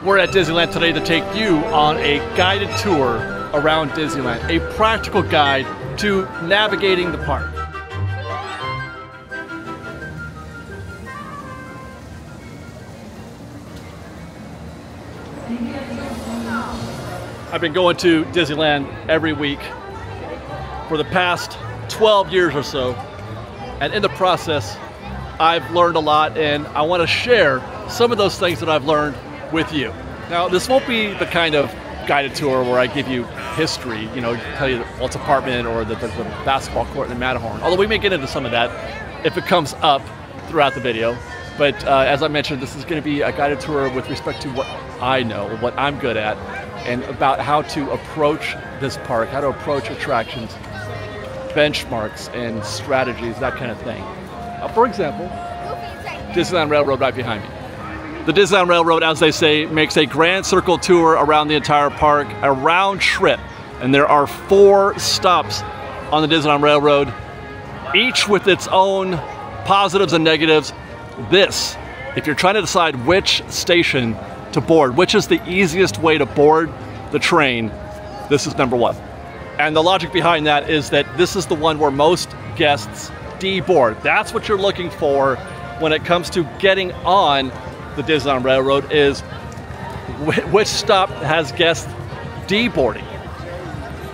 We're at Disneyland today to take you on a guided tour around Disneyland, a practical guide to navigating the park. I've been going to Disneyland every week for the past 12 years or so, and in the process I've learned a lot, and I want to share some of those things that I've learned with you. Now, this won't be the kind of guided tour where I give you history, tell you Walt's apartment or the basketball court in the Matterhorn, although we may get into some of that if it comes up throughout the video. But as I mentioned, this is going to be a guided tour with respect to what I know, what I'm good at, and about how to approach this park, how to approach attractions, benchmarks and strategies, that kind of thing. For example, Disneyland Railroad right behind me. The Disneyland Railroad, as they say, makes a grand circle tour around the entire park, a round trip. And there are 4 stops on the Disneyland Railroad, each with its own positives and negatives. This, if you're trying to decide which station to board, which is the easiest way to board the train, this is number 1. And the logic behind that is that this is the one where most guests deboard. That's what you're looking for when it comes to getting on the Disneyland Railroad, is which stop has guests deboarding.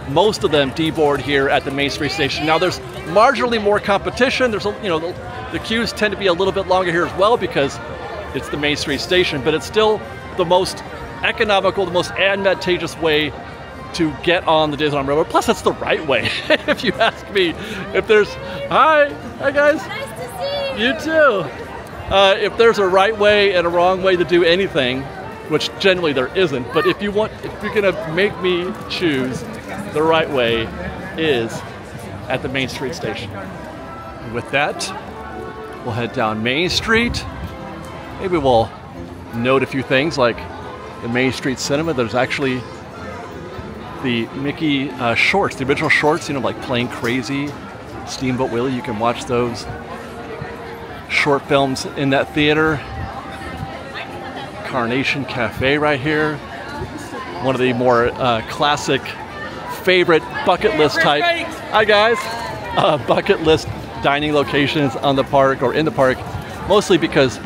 Most of them deboard here at the Main Street station. Now there's marginally more competition. There's the queues tend to be a little bit longer here as well because it's the Main Street station, but it's still the most economical, the most advantageous way to get on the Disneyland Railroad. Plus, it's the right way, if you ask me. If there's, hi guys. Nice to see you. You too. If there's a right way and a wrong way to do anything, which generally there isn't, but if you're gonna make me choose, the right way is at the Main Street station. And with that, we'll head down Main Street. Maybe we'll note a few things like the Main Street Cinema. There's actually the Mickey shorts, the original shorts, like Plane Crazy, Steamboat Willie. You can watch those short films in that theater. Carnation Cafe right here. One of the more classic favorite bucket list type, hi guys, bucket list dining locations on the park or in the park, mostly because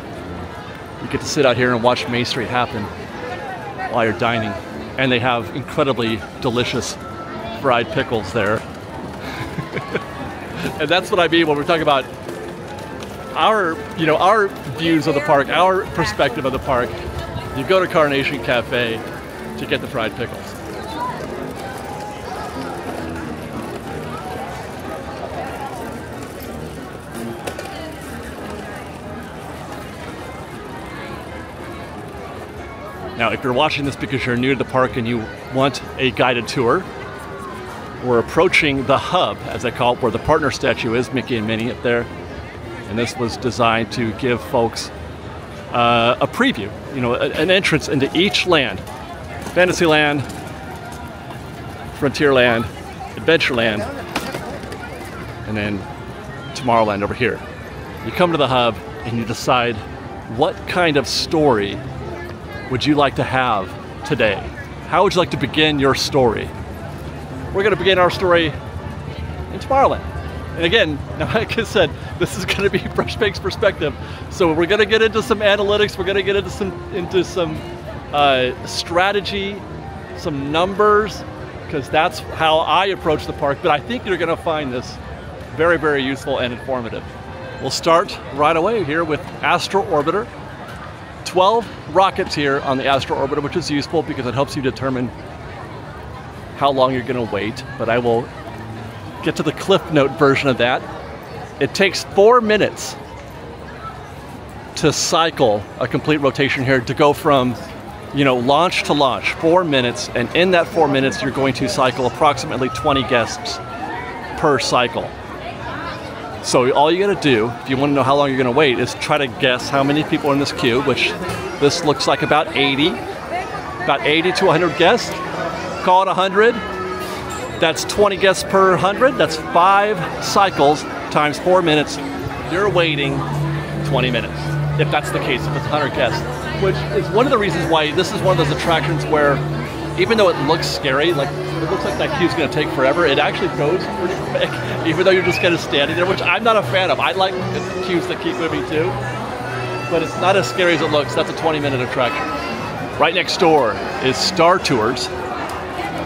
you get to sit out here and watch Main Street happen while you're dining. And they have incredibly delicious fried pickles there. And that's what I mean when we're talking about our views of the park, our perspective of the park. You go to Carnation Cafe to get the fried pickles. Now, if you're watching this because you're new to the park and you want a guided tour, we're approaching the hub, as they call it, where the partner statue is, Mickey and Minnie up there. And this was designed to give folks a preview, an entrance into each land. Fantasyland, Frontierland, Adventureland, and then Tomorrowland over here. You come to the hub and you decide what kind of story would you like to have today? How would you like to begin your story? We're going to begin our story in Tomorrowland. And again, like I said, this is going to be Fresh Bake's perspective. So we're going to get into some analytics. We're going to get into some strategy, some numbers, because that's how I approach the park. But I think you're going to find this very, very useful and informative. We'll start right away here with Astro Orbiter. 12 rockets here on the Astro Orbiter, which is useful because it helps you determine how long you're going to wait. But I will get to the Cliff Note version of that. It takes 4 minutes to cycle a complete rotation here, to go from launch to launch. 4 minutes, and in that 4 minutes you're going to cycle approximately 20 guests per cycle. So all you gotta do, if you want to know how long you're gonna wait, is try to guess how many people are in this queue, which this looks like about 80 to 100 guests. Call it 100. That's 20 guests per 100. That's 5 cycles times 4 minutes. You're waiting 20 minutes, if that's the case, if it's 100 guests. which is one of the reasons why this is one of those attractions where, even though it looks scary, like it looks like that queue's going to take forever, it actually goes pretty quick, even though you're just kind of standing there, which I'm not a fan of. I like queues that keep moving too, but it's not as scary as it looks. That's a 20-minute attraction. Right next door is Star Tours,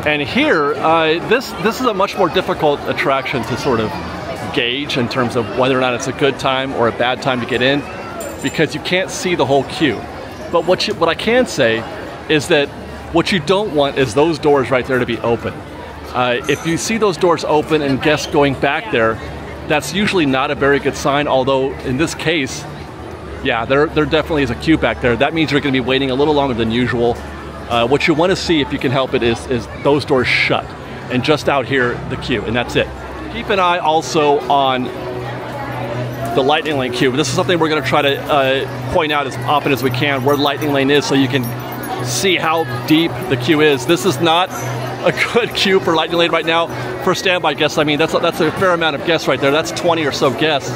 and here, this is a much more difficult attraction to sort of gauge in terms of whether or not it's a good time or a bad time to get in, because you can't see the whole queue. But what I can say is that what you don't want is those doors right there to be open. If you see those doors open and guests going back there, that's usually not a very good sign, although in this case, yeah, there definitely is a queue back there. That means you're going to be waiting a little longer than usual. What you want to see, if you can help it, is those doors shut, and just out here, the queue, and that's it. Keep an eye also on the Lightning Lane queue. This is something we're going to try to point out as often as we can, where Lightning Lane is, so you can see how deep the queue is. This is not a good queue for Lightning Lane right now for standby guests. I mean, that's a fair amount of guests right there. That's 20 or so guests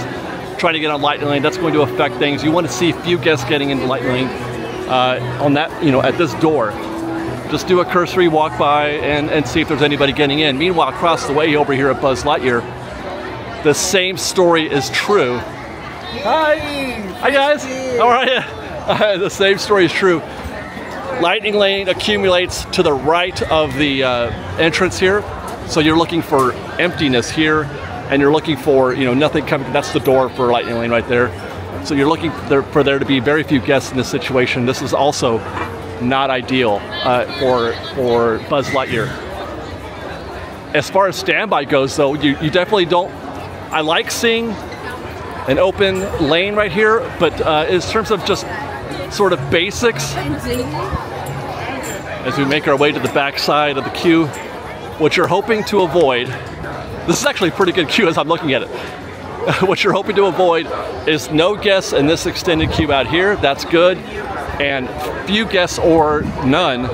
trying to get on Lightning Lane. That's going to affect things. You want to see few guests getting into Lightning Lane on that, you know, at this door. Just do a cursory walk by and see if there's anybody getting in. Meanwhile, across the way over here at Buzz Lightyear, the same story is true. Hi! Hi guys! How are you? The same story is true. Lightning Lane accumulates to the right of the entrance here. So you're looking for emptiness here, and you're looking for, you know, nothing coming. That's the door for Lightning Lane right there. So you're looking for there to be very few guests in this situation. This is also not ideal for Buzz Lightyear. As far as standby goes, though, you definitely don't. I like seeing an open lane right here, but in terms of just sort of basics, as we make our way to the back side of the queue, what you're hoping to avoid, this is actually a pretty good queue as I'm looking at it. What you're hoping to avoid is no guests in this extended queue out here. That's good. And few guests or none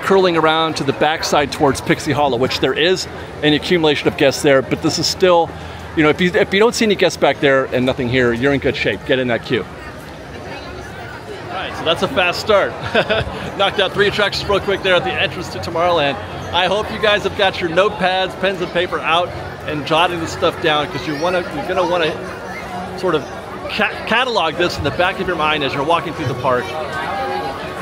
curling around to the backside towards Pixie Hollow, which there is an accumulation of guests there, but this is still, you know, if you don't see any guests back there and nothing here, you're in good shape. Get in that queue. All right, so that's a fast start. Knocked out 3 attractions real quick there at the entrance to Tomorrowland. I hope you guys have got your notepads, pens, and paper out and jotting this stuff down, because you're gonna want to sort of catalog this in the back of your mind as you're walking through the park.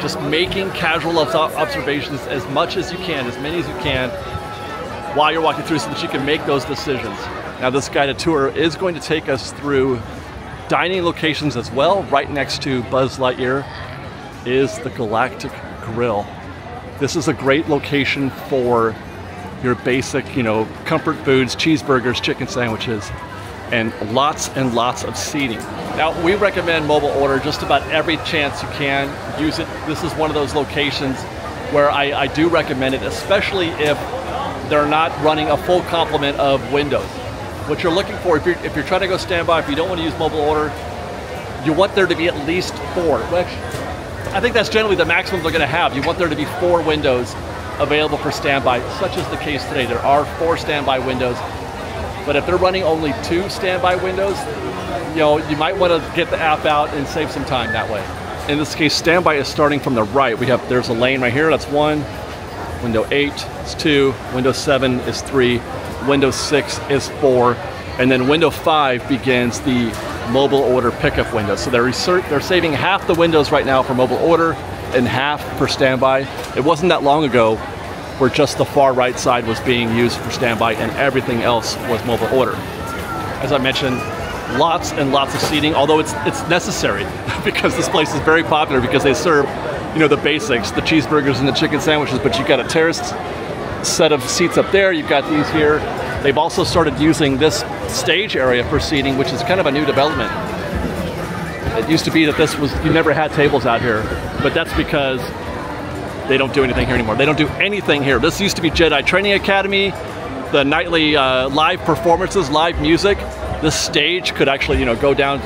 Just making casual observations as much as you can, as many as you can, while you're walking through, so that you can make those decisions. Now, this guided tour is going to take us through dining locations as well. Right next to Buzz Lightyear is the Galactic Grill. This is a great location for your basic, you know, comfort foods, cheeseburgers, chicken sandwiches, and lots of seating. Now, we recommend mobile order just about every chance you can. Use it. This is one of those locations where I do recommend it, especially if they're not running a full complement of windows. What you're looking for, if you're trying to go standby, if you don't want to use mobile order, you want there to be at least 4. Which I think that's generally the maximum they're going to have. You want there to be 4 windows available for standby, such as the case today. There are 4 standby windows, but if they're running only 2 standby windows, you know, you might want to get the app out and save some time that way. In this case, standby is starting from the right. There's a lane right here, that's 1. Window 8 is 2. Window 7 is 3. Window 6 is 4. And then window 5 begins the mobile order pickup window. So they're saving half the windows right now for mobile order and half for standby. It wasn't that long ago where just the far right side was being used for standby and everything else was mobile order. As I mentioned, lots and lots of seating, although it's necessary because this place is very popular, because they serve, you know, the basics, the cheeseburgers and the chicken sandwiches, but you've got a terraced set of seats up there. You've got these here. They've also started using this stage area for seating, which is kind of a new development. It used to be that you never had tables out here, but that's because they don't do anything here anymore. They don't do anything here. This used to be Jedi Training Academy, the nightly live performances, live music. This stage could actually, you know, go down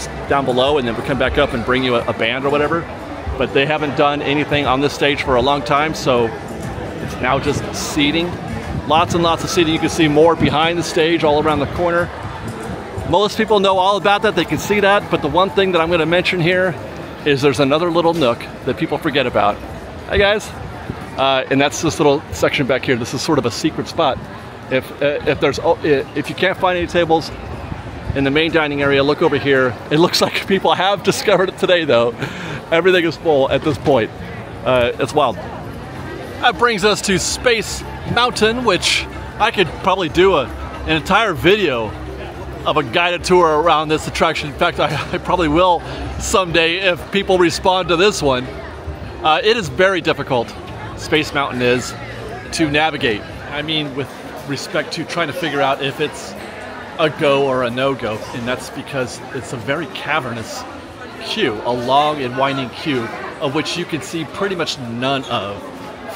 below and then come back up and bring you a band or whatever. But they haven't done anything on this stage for a long time, so it's now just seating. Lots and lots of seating. You can see more behind the stage all around the corner. Most people know all about that. They can see that. But the one thing that I'm going to mention here is there's another little nook that people forget about. Hey guys. And that's this little section back here. This is sort of a secret spot. If you can't find any tables in the main dining area, look over here. It looks like people have discovered it today though. Everything is full at this point. It's wild. That brings us to Space Mountain, which I could probably do an entire video of a guided tour around this attraction. In fact, I probably will someday if people respond to this one. It is very difficult, Space Mountain is, to navigate. I mean, with respect to trying to figure out if it's a go or a no-go, and that's because it's a very cavernous queue, a long and winding queue of which you can see pretty much none of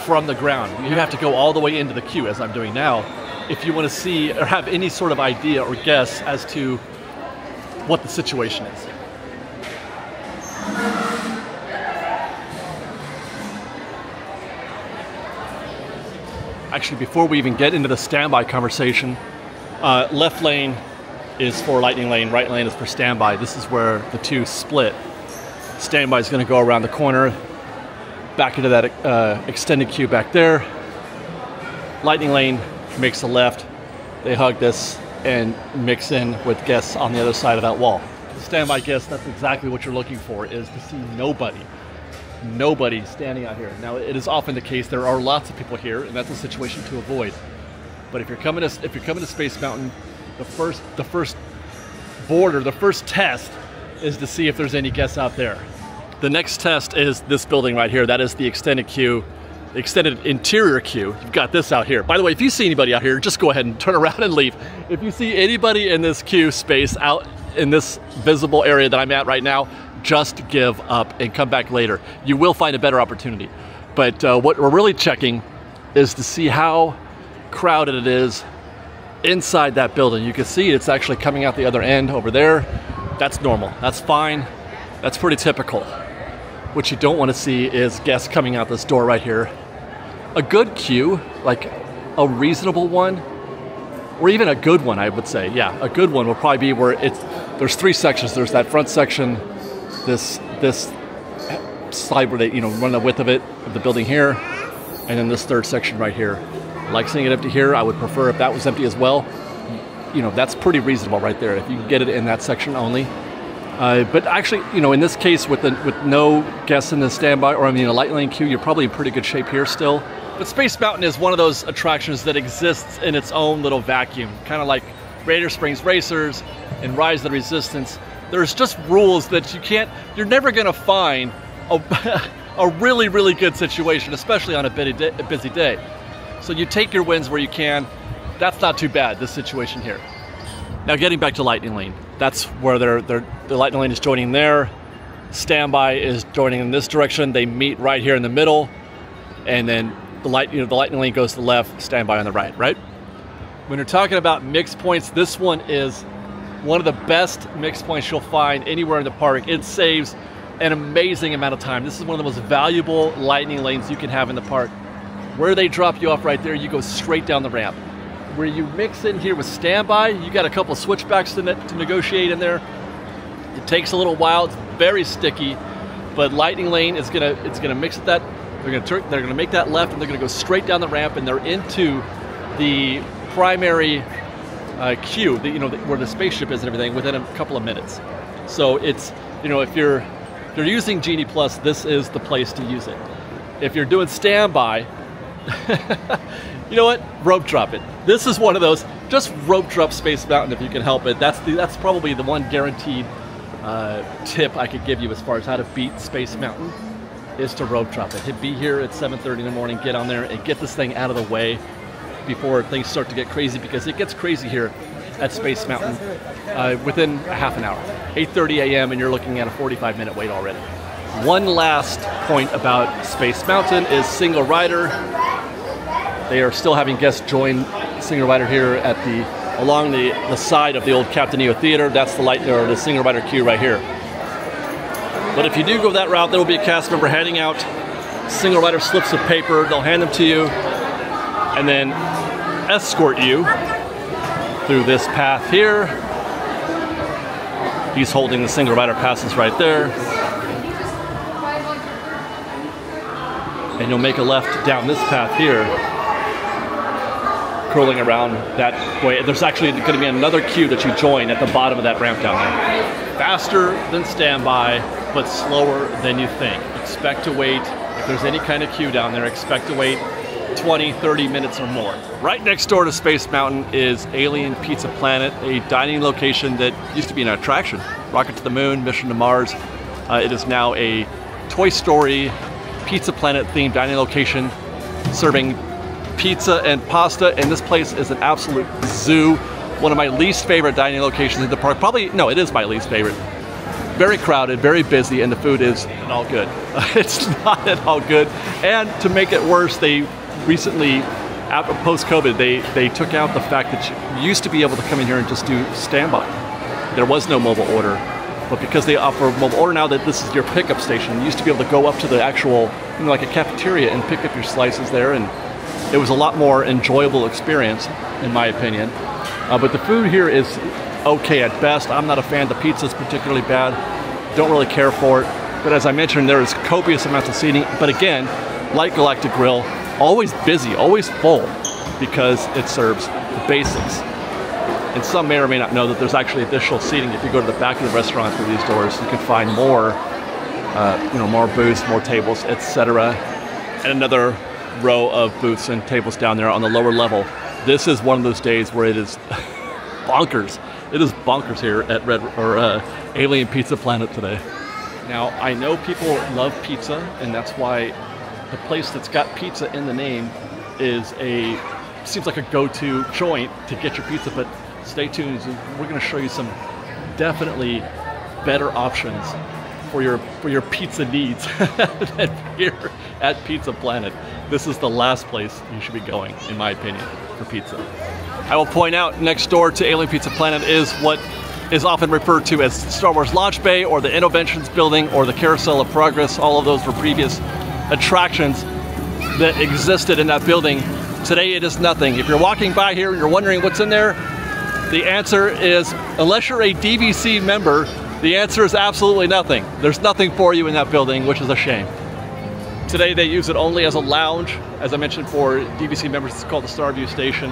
from the ground. You have to go all the way into the queue, as I'm doing now, if you want to see or have any sort of idea or guess as to what the situation is. Actually, before we even get into the standby conversation, left lane is for Lightning Lane, right lane is for standby. This is where the two split. Standby is going to go around the corner, back into that extended queue back there. Lightning Lane makes a left. They hug this and mix in with guests on the other side of that wall. Standby guests, that's exactly what you're looking for, is to see nobody standing out here. Now, it is often the case there are lots of people here, and that's a situation to avoid. But if you're coming to Space Mountain, the first test is to see if there's any guests out there. The next test is this building right here. That is the extended queue, the extended interior queue. You've got this out here. By the way, if you see anybody out here, just go ahead and turn around and leave. If you see anybody in this queue space out in this visible area that I'm at right now, just give up and come back later. You will find a better opportunity. But what we're really checking is to see how crowded it is inside that building. You can see it's actually coming out the other end over there. That's normal, that's fine. That's pretty typical. What you don't want to see is guests coming out this door right here. A good queue, like a reasonable one, or even a good one, I would say. Yeah, a good one will probably be where there's three sections. There's that front section, this side where they run the width of it, of the building here, and then this third section right here. I like seeing it empty here. I would prefer if that was empty as well. That's pretty reasonable right there if you can get it in that section only. But actually, in this case, with no guests in the standby, or a light lane queue, you're probably in pretty good shape here still. But Space Mountain is one of those attractions that exists in its own little vacuum, kind of like Radiator Springs Racers and Rise of the Resistance. There's just rules that you're never gonna find a really, really good situation, especially on a busy day. So you take your wins where you can. That's not too bad, this situation here. Now getting back to Lightning Lane, that's where the Lightning Lane is joining there. Standby is joining in this direction. They meet right here in the middle, and then the Lightning Lane goes to the left, Standby on the right? When you're talking about mix points, this one is one of the best mix points you'll find anywhere in the park. It saves an amazing amount of time. This is one of the most valuable Lightning Lanes you can have in the park. Where they drop you off right there, you go straight down the ramp. Where you mix in here with Standby, you got a couple switchbacks to negotiate in there. It takes a little while, it's very sticky, but Lightning Lane is gonna mix it that. They're gonna make that left, and they're gonna go straight down the ramp, and they're into the primary queue, where the spaceship is and everything, within a couple of minutes. So it's, if you're using Genie Plus, this is the place to use it. If you're doing Standby, you know what? Rope drop it. This is one of those. Just rope drop Space Mountain if you can help it. That's probably the one guaranteed tip I could give you as far as how to beat Space Mountain, is to rope drop it. Be here at 7:30 in the morning, get on there and get this thing out of the way before things start to get crazy, because it gets crazy here at Space Mountain within a half an hour. 8:30 a.m. and you're looking at a 45-minute wait already. One last point about Space Mountain is single rider. They are still having guests join single rider here along the side of the old Captain EO Theater. That's the single rider queue right here. But if you do go that route, there will be a cast member handing out single rider slips of paper. They'll hand them to you and then escort you through this path here. He's holding the single rider passes right there. and you'll make a left down this path here, curling around that way. There's actually going to be another queue that you join at the bottom of that ramp down there. Faster than standby, but slower than you think. Expect to wait, if there's any kind of queue down there, expect to wait 20, 30 minutes or more. Right next door to Space Mountain is Alien Pizza Planet, a dining location that used to be an attraction. Rocket to the Moon, Mission to Mars. It is now a Toy Story Pizza Planet themed dining location serving pizza and pasta, and this place is an absolute zoo. One of my least favorite dining locations in the park. Probably, no, it is my least favorite. Very crowded, very busy, and the food is not all good. It's not at all good. And to make it worse, they recently, after post-COVID, they took out the fact that you used to be able to come in here and just do standby. There was no mobile order, but because they offer mobile order now, that this is your pickup station, you used to be able to go up to the actual, you know, like a cafeteria and pick up your slices there, and it was a lot more enjoyable experience, in my opinion. But the food here is okay at best. I'm not a fan. The pizza's particularly bad. Don't really care for it. But as I mentioned, there is copious amounts of seating. But again, like Galactic Grill, always busy, always full, because it serves the basics. And some may or may not know that there's actually additional seating. If you go to the back of the restaurant through these doors, you can find more, more booths, more tables, etc. And another row of booths and tables down there on the lower level. This is one of those days where it is bonkers. It is bonkers here at Alien Pizza Planet today. Now, I know people love pizza, and that's why the place that's got pizza in the name seems like a go-to joint to get your pizza, but stay tuned. We're going to show you some definitely better options for your pizza needs than here at Pizza Planet. This is the last place you should be going, in my opinion, for pizza. I will point out next door to Alien Pizza Planet is what is often referred to as Star Wars Launch Bay, or the Innoventions building, or the Carousel of Progress. All of those were previous attractions that existed in that building. Today it is nothing. If you're walking by here and you're wondering what's in there, the answer is, unless you're a DVC member, the answer is absolutely nothing. There's nothing for you in that building, which is a shame. Today they use it only as a lounge. As I mentioned, for DVC members, it's called the Starview Station.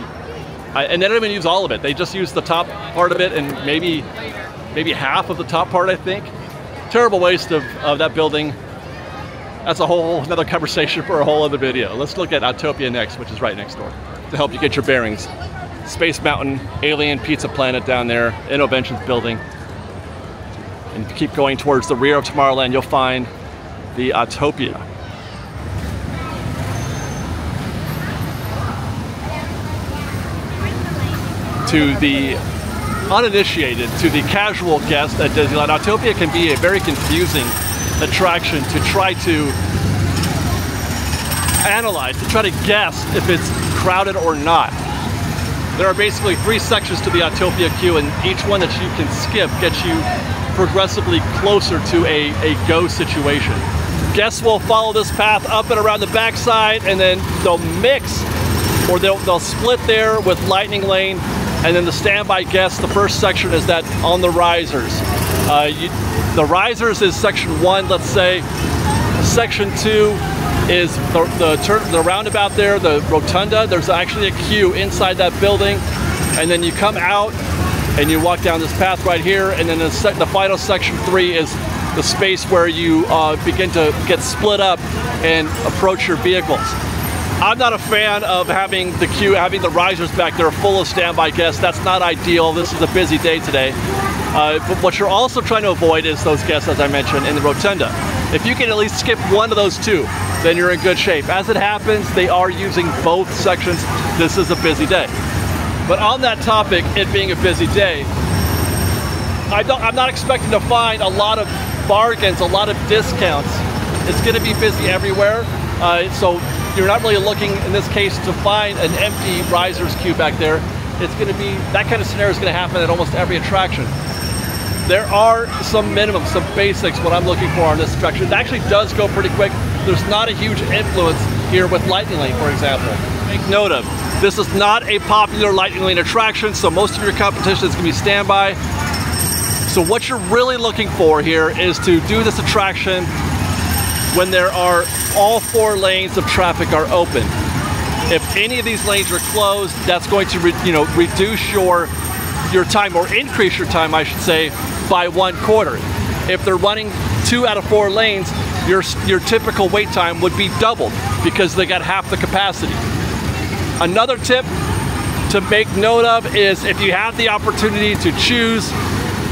And they don't even use all of it. They just use the top part of it and maybe half of the top part, I think. Terrible waste of that building. That's a whole another conversation for a whole other video. Let's look at Autopia next, which is right next door, to help you get your bearings. Space Mountain, Alien Pizza Planet down there, Innoventions building. And if you keep going towards the rear of Tomorrowland, you'll find the Autopia. To the uninitiated, to the casual guest at Disneyland, Autopia can be a very confusing attraction to try to analyze, to try to guess if it's crowded or not. There are basically 3 sections to the Autopia queue, and each one that you can skip gets you progressively closer to a go situation. Guests will follow this path up and around the backside, and then they'll mix, or they'll split there with Lightning Lane. And then the standby guests, the first section is that on the risers. The risers is section 1, let's say. Section 2 is the roundabout there, the rotunda. There's actually a queue inside that building. And then you come out and you walk down this path right here. And then the final section 3 is the space where you begin to get split up and approach your vehicles. I'm not a fan of having the queue, having the risers back there full of standby guests. That's not ideal. This is a busy day today. But what you're also trying to avoid is those guests, as I mentioned, in the rotunda. If you can at least skip one of those 2, then you're in good shape. As it happens, they are using both sections. This is a busy day. But on that topic, it being a busy day, I'm not expecting to find a lot of bargains, a lot of discounts. It's going to be busy everywhere. So you're not really looking, in this case, to find an empty risers queue back there. It's going to be, that kind of scenario is going to happen at almost every attraction. There are some minimums, some basics, what I'm looking for on this attraction. It actually does go pretty quick. There's not a huge influence here with Lightning Lane, for example. Make note of, this is not a popular Lightning Lane attraction, so most of your competition is going to be standby. So what you're really looking for here is to do this attraction when there are all 4 lanes of traffic are open. If any of these lanes are closed, that's going to reduce your time, or increase your time, I should say, by 1/4. If they're running 2 out of 4 lanes, your typical wait time would be doubled because they got half the capacity. Another tip to make note of is if you have the opportunity to choose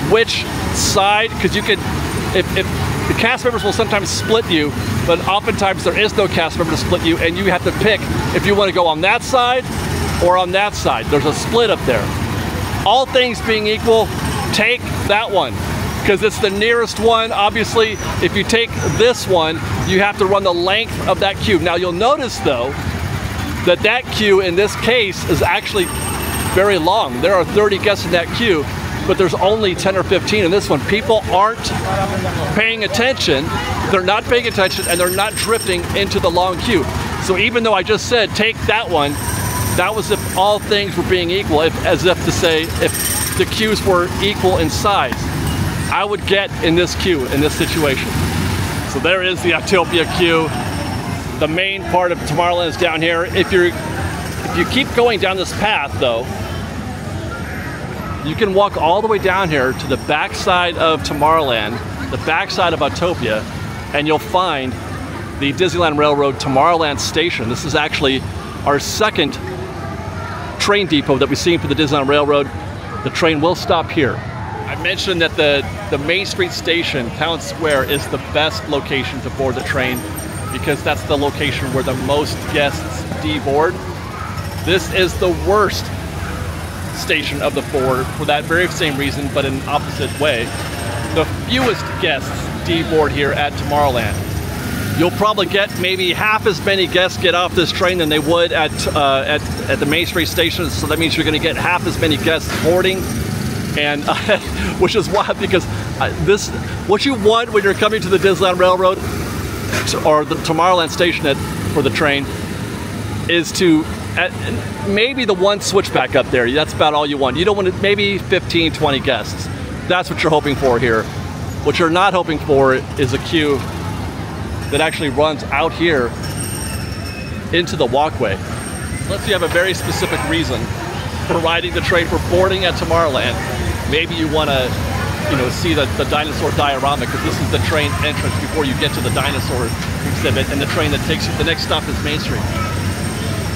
which side, because you could, if the cast members will sometimes split you, but oftentimes there is no cast member to split you, and you have to pick if you want to go on that side or on that side. There's a split up there. All things being equal, take that one, because it's the nearest one. Obviously, if you take this one, you have to run the length of that queue. Now you'll notice though, that queue in this case is actually very long. There are 30 guests in that queue, but there's only 10 or 15 in this one. People aren't paying attention. They're not paying attention, and they're not drifting into the long queue. So even though I just said take that one, that was if all things were being equal, as if to say if the queues were equal in size. I would get in this queue in this situation. So there is the Autopia queue. The main part of Tomorrowland is down here. If you keep going down this path though, you can walk all the way down here to the backside of Tomorrowland, the backside of Autopia, and you'll find the Disneyland Railroad Tomorrowland station. This is actually our second train depot that we've seen for the Disneyland Railroad. The train will stop here. I mentioned that the Main Street station, Town Square, is the best location to board the train because that's the location where the most guests deboard. This is the worst station of the 4 for that very same reason, but in an opposite way. The fewest guests deboard here at Tomorrowland. You'll probably get maybe half as many guests get off this train than they would at the Main Street station. So that means you're going to get half as many guests boarding, and which is why, because what you want when you're coming to the Disneyland Railroad or the Tomorrowland station for the train is to maybe the one switchback up there. That's about all you want. You don't want to, maybe 15, 20 guests. That's what you're hoping for here. What you're not hoping for is a queue that actually runs out here into the walkway. Unless you have a very specific reason for riding the train, for boarding at Tomorrowland. Maybe you want to, see the dinosaur diorama, because this is the train entrance before you get to the dinosaur exhibit, and the train that takes you, the next stop is Main Street.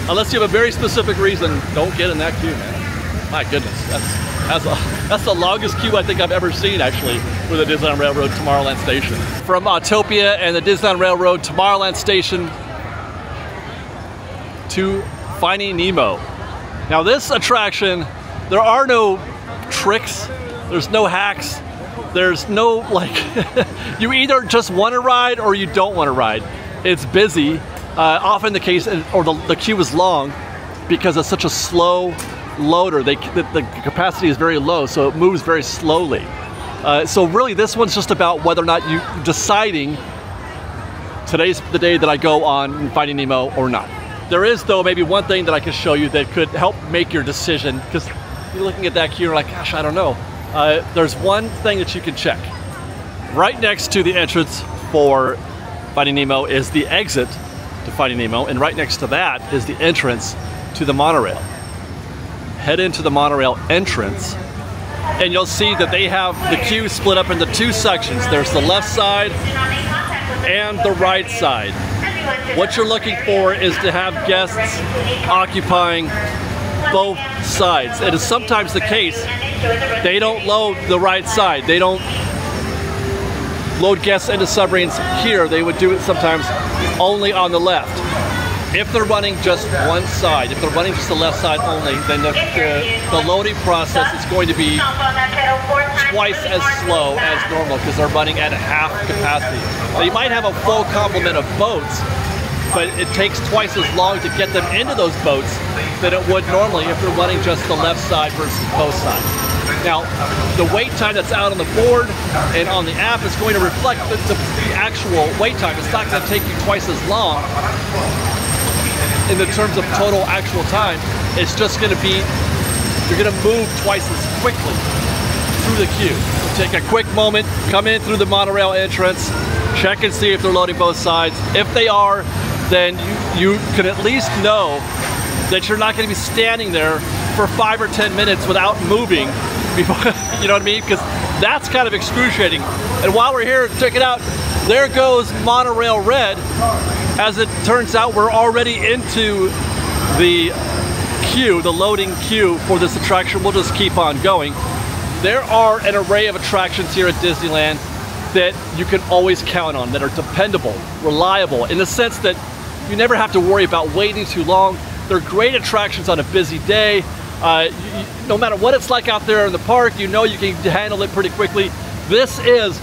Unless you have a very specific reason, don't get in that queue, man. My goodness, that's the longest queue I think I've ever seen, actually, for the Disneyland Railroad Tomorrowland station. From Autopia and the Disneyland Railroad Tomorrowland station to Finding Nemo. Now this attraction, there are no tricks, there's no hacks, there's no you either just want to ride or you don't want to ride. It's busy, often the case, or the queue is long because it's such a slow loader. The capacity is very low, so it moves very slowly. So really this one's just about whether or not you deciding today's the day that I go on Finding Nemo or not. There is though maybe one thing that I can show you that could help make your decision, because you're looking at that queue and you're like, gosh, I don't know. There's one thing that you can check. Right next to the entrance for Finding Nemo is the exit to Finding Nemo, and right next to that is the entrance to the monorail. Head into the monorail entrance, and you'll see that they have the queue split up into 2 sections. There's the left side and the right side. What you're looking for is to have guests occupying both sides. It is sometimes the case they don't load the right side. They don't load guests into submarines here. They would do it sometimes only on the left. If they're running just one side, if they're running just the left side only, then the loading process is going to be twice as slow as normal because they're running at half capacity. Now, you might have a full complement of boats, but it takes twice as long to get them into those boats than it would normally if they're running just the left side versus both sides. Now, the wait time that's out on the board and on the app is going to reflect the actual wait time. It's not going to take you twice as long in the terms of total actual time. It's just going to be, you're going to move twice as quickly through the queue. So take a quick moment, come in through the monorail entrance, check and see if they're loading both sides. If they are, then you can at least know that you're not going to be standing there for 5 or 10 minutes without moving before, you know what I mean? Because that's kind of excruciating. And while we're here, check it out, there goes Monorail Red. As it turns out, we're already into the queue, the loading queue for this attraction. We'll just keep on going. There are an array of attractions here at Disneyland that you can always count on, that are dependable, reliable, in the sense that you never have to worry about waiting too long. They're great attractions on a busy day. No matter what it's like out there in the park, you know you can handle it pretty quickly. This is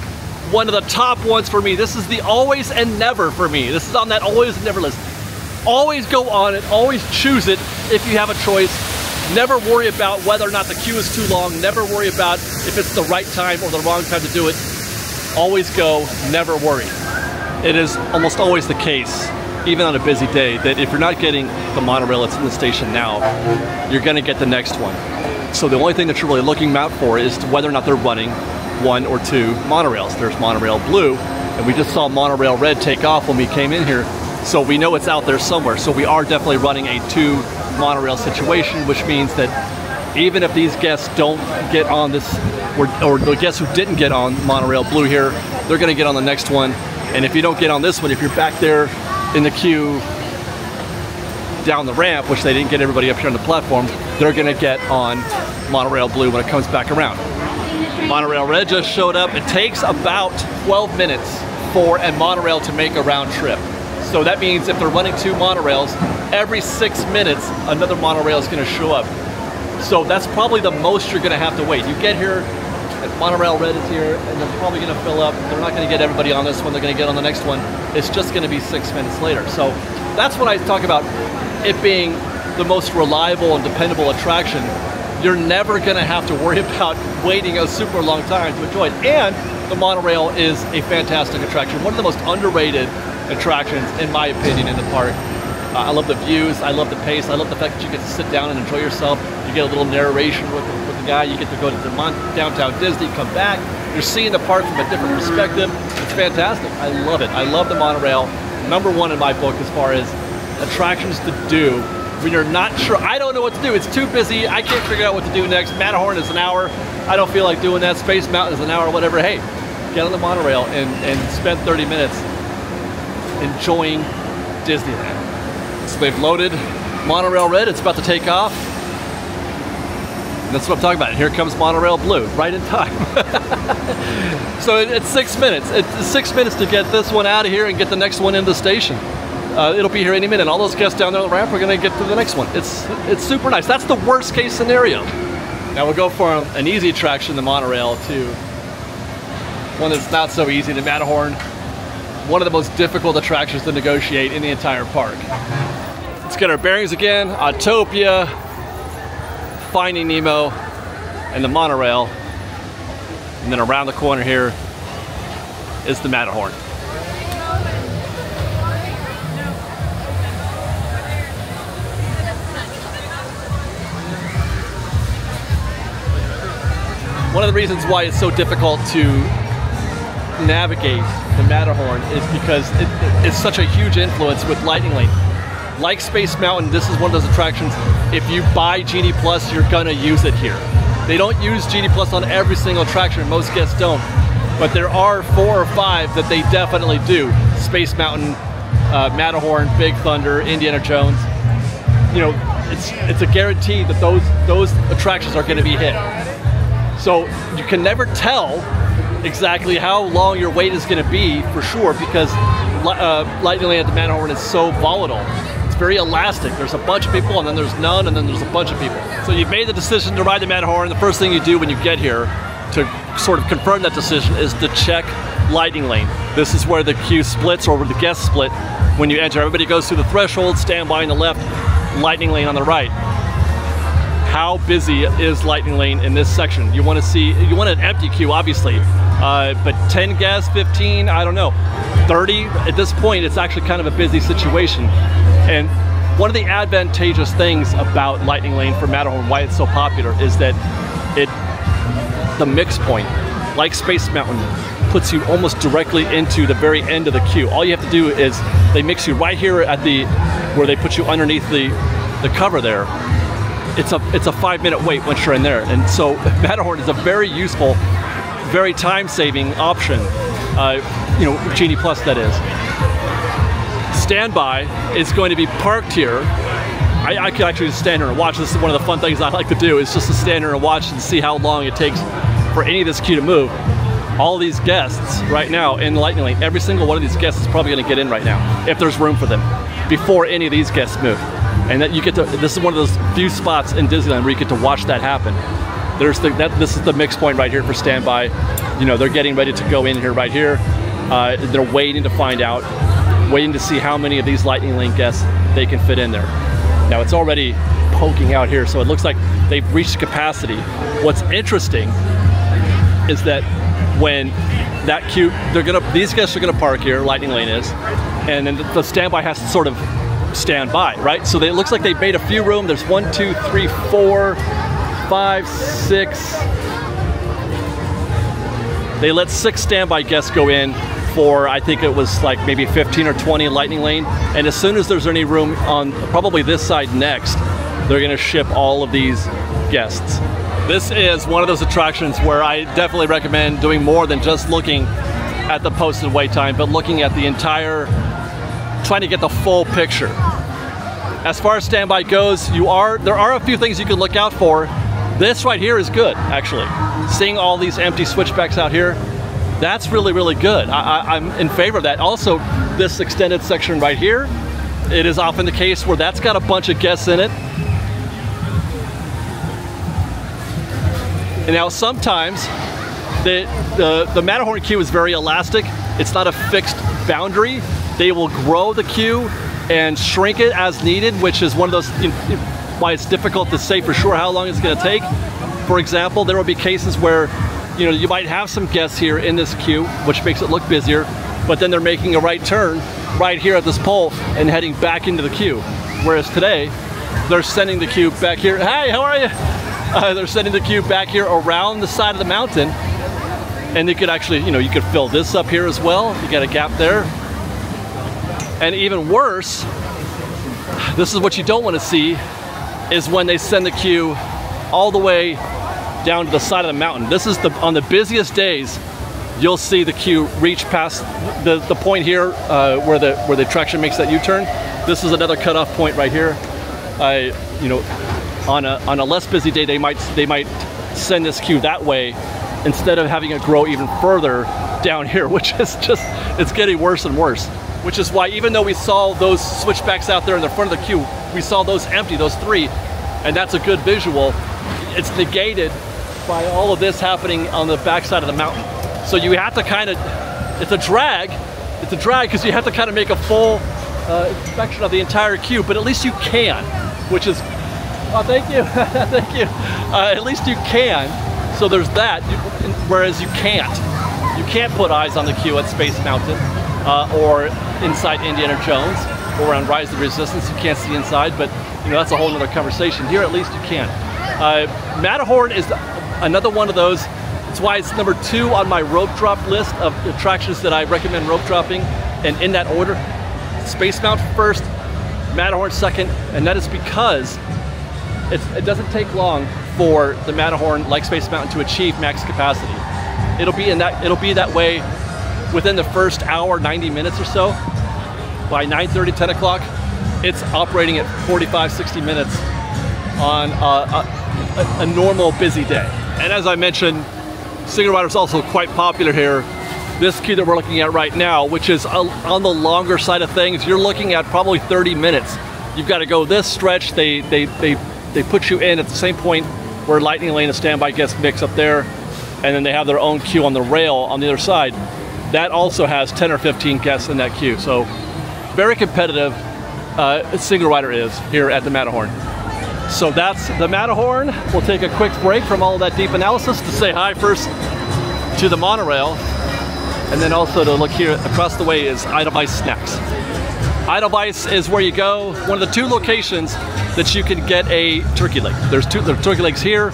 one of the top ones for me. This is the always and never for me. This is on that always and never list. Always go on it, always choose it if you have a choice. Never worry about whether or not the queue is too long. Never worry about if it's the right time or the wrong time to do it. Always go, never worry. It is almost always the case, even on a busy day, that if you're not getting the monorail that's in the station now, you're gonna get the next one. So the only thing that you're really looking out for is whether or not they're running 1 or 2 monorails. There's Monorail Blue, and we just saw Monorail Red take off when we came in here, so we know it's out there somewhere. So we are definitely running a 2 monorail situation, which means that even if these guests don't get on this, or the guests who didn't get on Monorail Blue here, they're gonna get on the next one. And if you don't get on this one, if you're back there in the queue down the ramp, which they didn't get everybody up here on the platform, they're gonna get on Monorail Blue when it comes back around. Monorail Red just showed up. It takes about 12 minutes for a monorail to make a round trip. So that means if they're running 2 monorails, every 6 minutes, another monorail is gonna show up. So that's probably the most you're gonna have to wait. You get here, and Monorail Red is here, and they're probably gonna fill up. They're not gonna get everybody on this one, they're gonna get on the next one. It's just gonna be 6 minutes later. So that's when I talk about it being the most reliable and dependable attraction. You're never gonna have to worry about waiting a super long time to enjoy it. And the monorail is a fantastic attraction. One of the most underrated attractions, in my opinion, in the park. I love the views, I love the pace, I love the fact that you get to sit down and enjoy yourself. You get a little narration with the guy, you get to go to downtown Disney, come back. You're seeing the park from a different perspective. It's fantastic. I love it. I love the monorail. #1 in my book as far as attractions to do when you're not sure. I don't know what to do. It's too busy. I can't figure out what to do next. Matterhorn is an hour. I don't feel like doing that. Space Mountain is an hour, whatever. Hey, get on the monorail and spend 30 minutes enjoying Disneyland. So they've loaded Monorail Red. It's about to take off. And that's what I'm talking about. Here comes Monorail Blue, right in time. So it's 6 minutes. It's 6 minutes to get this one out of here and get the next one in the station. It'll be here any minute. All those guests down there on the ramp are going to get to the next one. It's super nice. That's the worst case scenario. Now we'll go from an easy attraction, the monorail, to one that's not so easy, the Matterhorn. One of the most difficult attractions to negotiate in the entire park. Let's get our bearings again. Autopia, Finding Nemo, and the monorail. And then around the corner here is the Matterhorn. One of the reasons why it's so difficult to navigate the Matterhorn is because it's such a huge influence with Lightning Lane. Like Space Mountain, this is one of those attractions, if you buy Genie Plus, you're gonna use it here. They don't use Genie Plus on every single attraction, most guests don't. But there are 4 or 5 that they definitely do. Space Mountain, Matterhorn, Big Thunder, Indiana Jones. You know, it's a guarantee that those attractions are gonna be hit. So you can never tell exactly how long your wait is going to be for sure, because Lightning Lane at the Matterhorn is so volatile. It's very elastic. There's a bunch of people, and then there's none, and then there's a bunch of people. So you've made the decision to ride the Matterhorn. The first thing you do when you get here to sort of confirm that decision is to check Lightning Lane. This is where the queue splits, or where the guests split. When you enter, everybody goes through the threshold, standby on the left, Lightning Lane on the right. How busy is Lightning Lane in this section? You want an empty queue, obviously, but 10 guests, 15, I don't know, 30. At this point, it's actually kind of a busy situation. And one of the advantageous things about Lightning Lane for Matterhorn, why it's so popular, is that the mix point, like Space Mountain, puts you almost directly into the very end of the queue. All you have to do is they mix you right here at the where they put you underneath the cover there. It's a 5-minute wait once you're in there, and so Matterhorn is a very useful, very time-saving option. You know, Genie Plus, that is. Standby is going to be parked here. I could actually just stand here and watch. This is one of the fun things I like to do, is just to stand here and watch and see how long it takes for any of this queue to move. All these guests right now in Lightning Lane, every single one of these guests is probably going to get in right now, if there's room for them, before any of these guests move. And that you get to, this is one of those few spots in Disneyland where you get to watch that happen. This is the mix point right here for standby. You know, they're getting ready to go in here right here. They're waiting to find out, waiting to see how many of these Lightning Lane guests they can fit in there. Now it's already poking out here, so it looks like they've reached capacity. What's interesting is that when that queue, these guests are gonna park here, Lightning Lane is, and then the standby has to sort of stand by, right? So it looks like they made a few room. There's 1, 2, 3, 4, 5, 6. They let 6 standby guests go in for, I think it was like maybe 15 or 20 Lightning Lane. And as soon as there's any room on probably this side next, they're gonna ship all of these guests. This is one of those attractions where I definitely recommend doing more than just looking at the posted wait time, but looking at the entire, trying to get the full picture. As far as standby goes, there are a few things you can look out for. This right here is good, actually. Seeing all these empty switchbacks out here, that's really, really good. I'm in favor of that. Also, this extended section right here, it is often the case where that's got a bunch of guests in it. And now sometimes the Matterhorn queue is very elastic. It's not a fixed boundary. They will grow the queue and shrink it as needed, which is one of those, why it's difficult to say for sure how long it's going to take. For example, there will be cases where, you know, you might have some guests here in this queue, which makes it look busier, but then they're making a right turn right here at this pole and heading back into the queue. Whereas today, they're sending the queue back here. Hey, how are you? They're sending the queue back here around the side of the mountain, and they could actually, you know, you could fill this up here as well. You got a gap there. And even worse, this is what you don't want to see, is when they send the queue all the way down to the side of the mountain. This is on the busiest days, you'll see the queue reach past the point here where the attraction makes that U-turn. This is another cutoff point right here. You know, on a less busy day, they might send this queue that way instead of having it grow even further down here, which is just, it's getting worse and worse. Which is why, even though we saw those switchbacks out there in the front of the queue, we saw those empty, those 3, and that's a good visual, it's negated by all of this happening on the backside of the mountain. So you have to kind of, it's a drag because you have to kind of make a full inspection of the entire queue, but at least you can, which is, oh, thank you, thank you. At least you can, so there's that, whereas you can't put eyes on the queue at Space Mountain or inside Indiana Jones or on Rise of the Resistance. You can't see inside, but you know, that's a whole nother conversation. Here at least you can. Matterhorn is another one of those. It's why it's number 2 on my rope drop list of attractions that I recommend rope dropping, and in that order. Space Mountain first, Matterhorn second, and that is because it doesn't take long for the Matterhorn, like Space Mountain, to achieve max capacity. It'll be that way within the first hour, 90 minutes or so. By 9:30, 10 o'clock, it's operating at 45, 60 minutes on a normal busy day. And as I mentioned, Single Rider is also quite popular here. This queue that we're looking at right now, which is on the longer side of things, you're looking at probably 30 minutes. You've got to go this stretch. They put you in at the same point where Lightning Lane and standby guests mix up there, and then they have their own queue on the rail on the other side. That also has 10 or 15 guests in that queue. So very competitive Single Rider is here at the Matterhorn. So that's the Matterhorn. We'll take a quick break from all of that deep analysis to say hi first to the monorail, and then also to look here across the way is Edelweiss Snacks. Edelweiss is where you go, one of the 2 locations that you can get a turkey leg. There are turkey legs here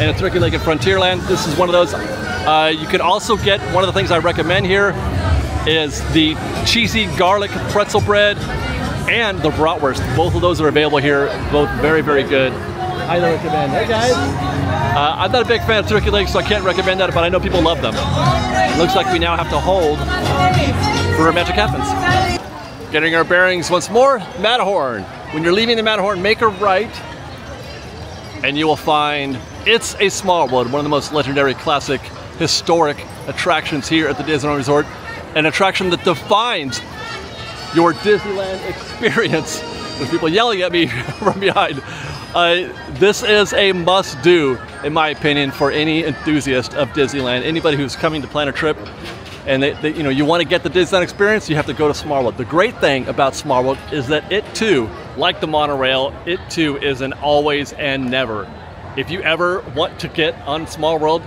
and a turkey leg at Frontierland. This is one of those. You can also get, one of the things I recommend here is the cheesy garlic pretzel bread and the bratwurst. Both of those are available here, both very, very good. Highly recommend. Hey guys. I'm not a big fan of turkey legs, so I can't recommend that, but I know people love them. It looks like we now have to hold for Magic Happens. Getting our bearings once more, Matterhorn. When you're leaving the Matterhorn, make a right, and you will find It's a Small World, one of the most legendary, classic, historic attractions here at the Disneyland Resort. An attraction that defines your Disneyland experience. There's people yelling at me from behind. This is a must-do, in my opinion, for any enthusiast of Disneyland. Anybody who's coming to plan a trip and you know, you want to get the Disneyland experience, you have to go to Small World. The great thing about Small World is that it too, like the monorail, it too is an always and never. If you ever want to get on Small World,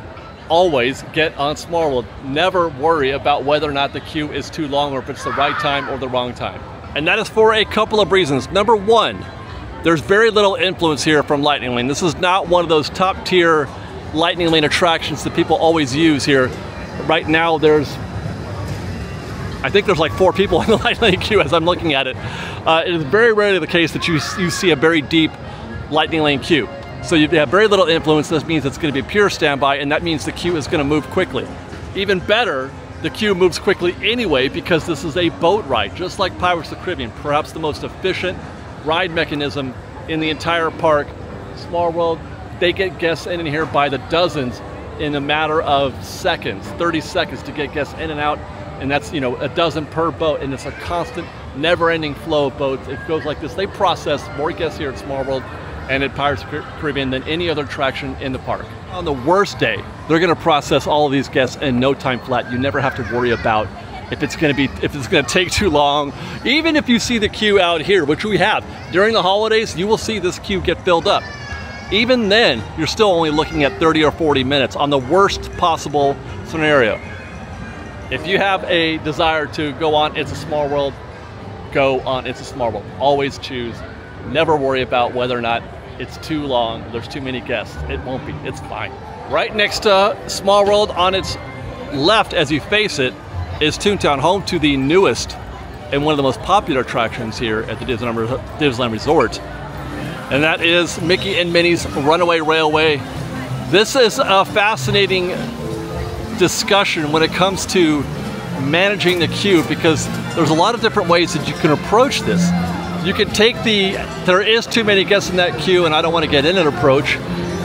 always get on Small World. Never worry about whether or not the queue is too long or if it's the right time or the wrong time. And that is for a couple of reasons. Number one, there's very little influence here from Lightning Lane. This is not one of those top tier Lightning Lane attractions that people always use here. Right now I think there's like 4 people in the Lightning Lane queue as I'm looking at it. It is very rarely the case that you see a very deep Lightning Lane queue. So you have very little influence. This means it's going to be pure standby, and that means the queue is going to move quickly. Even better, the queue moves quickly anyway because this is a boat ride, just like Pirates of the Caribbean, perhaps the most efficient ride mechanism in the entire park. Small World, they get guests in and here by the dozens in a matter of seconds, 30 seconds to get guests in and out, and that's, you know, a dozen per boat, and it's a constant, never-ending flow of boats. It goes like this. They process more guests here at Small World and at Pirates of the Caribbean than any other attraction in the park. On the worst day, they're going to process all of these guests in no time flat. You never have to worry about if it's going to take too long. Even if you see the queue out here, which we have during the holidays, you will see this queue get filled up. Even then, you're still only looking at 30 or 40 minutes on the worst possible scenario. If you have a desire to go on It's a Small World, go on It's a Small World. Always choose. Never worry about whether or not it's too long, there's too many guests. It won't be, it's fine. Right next to Small World on its left as you face it is Toontown, home to the newest and one of the most popular attractions here at the Disneyland Resort. And that is Mickey and Minnie's Runaway Railway. This is a fascinating discussion when it comes to managing the queue because there's a lot of different ways that you can approach this. You can take there is too many guests in that queue and I don't want to get in an approach.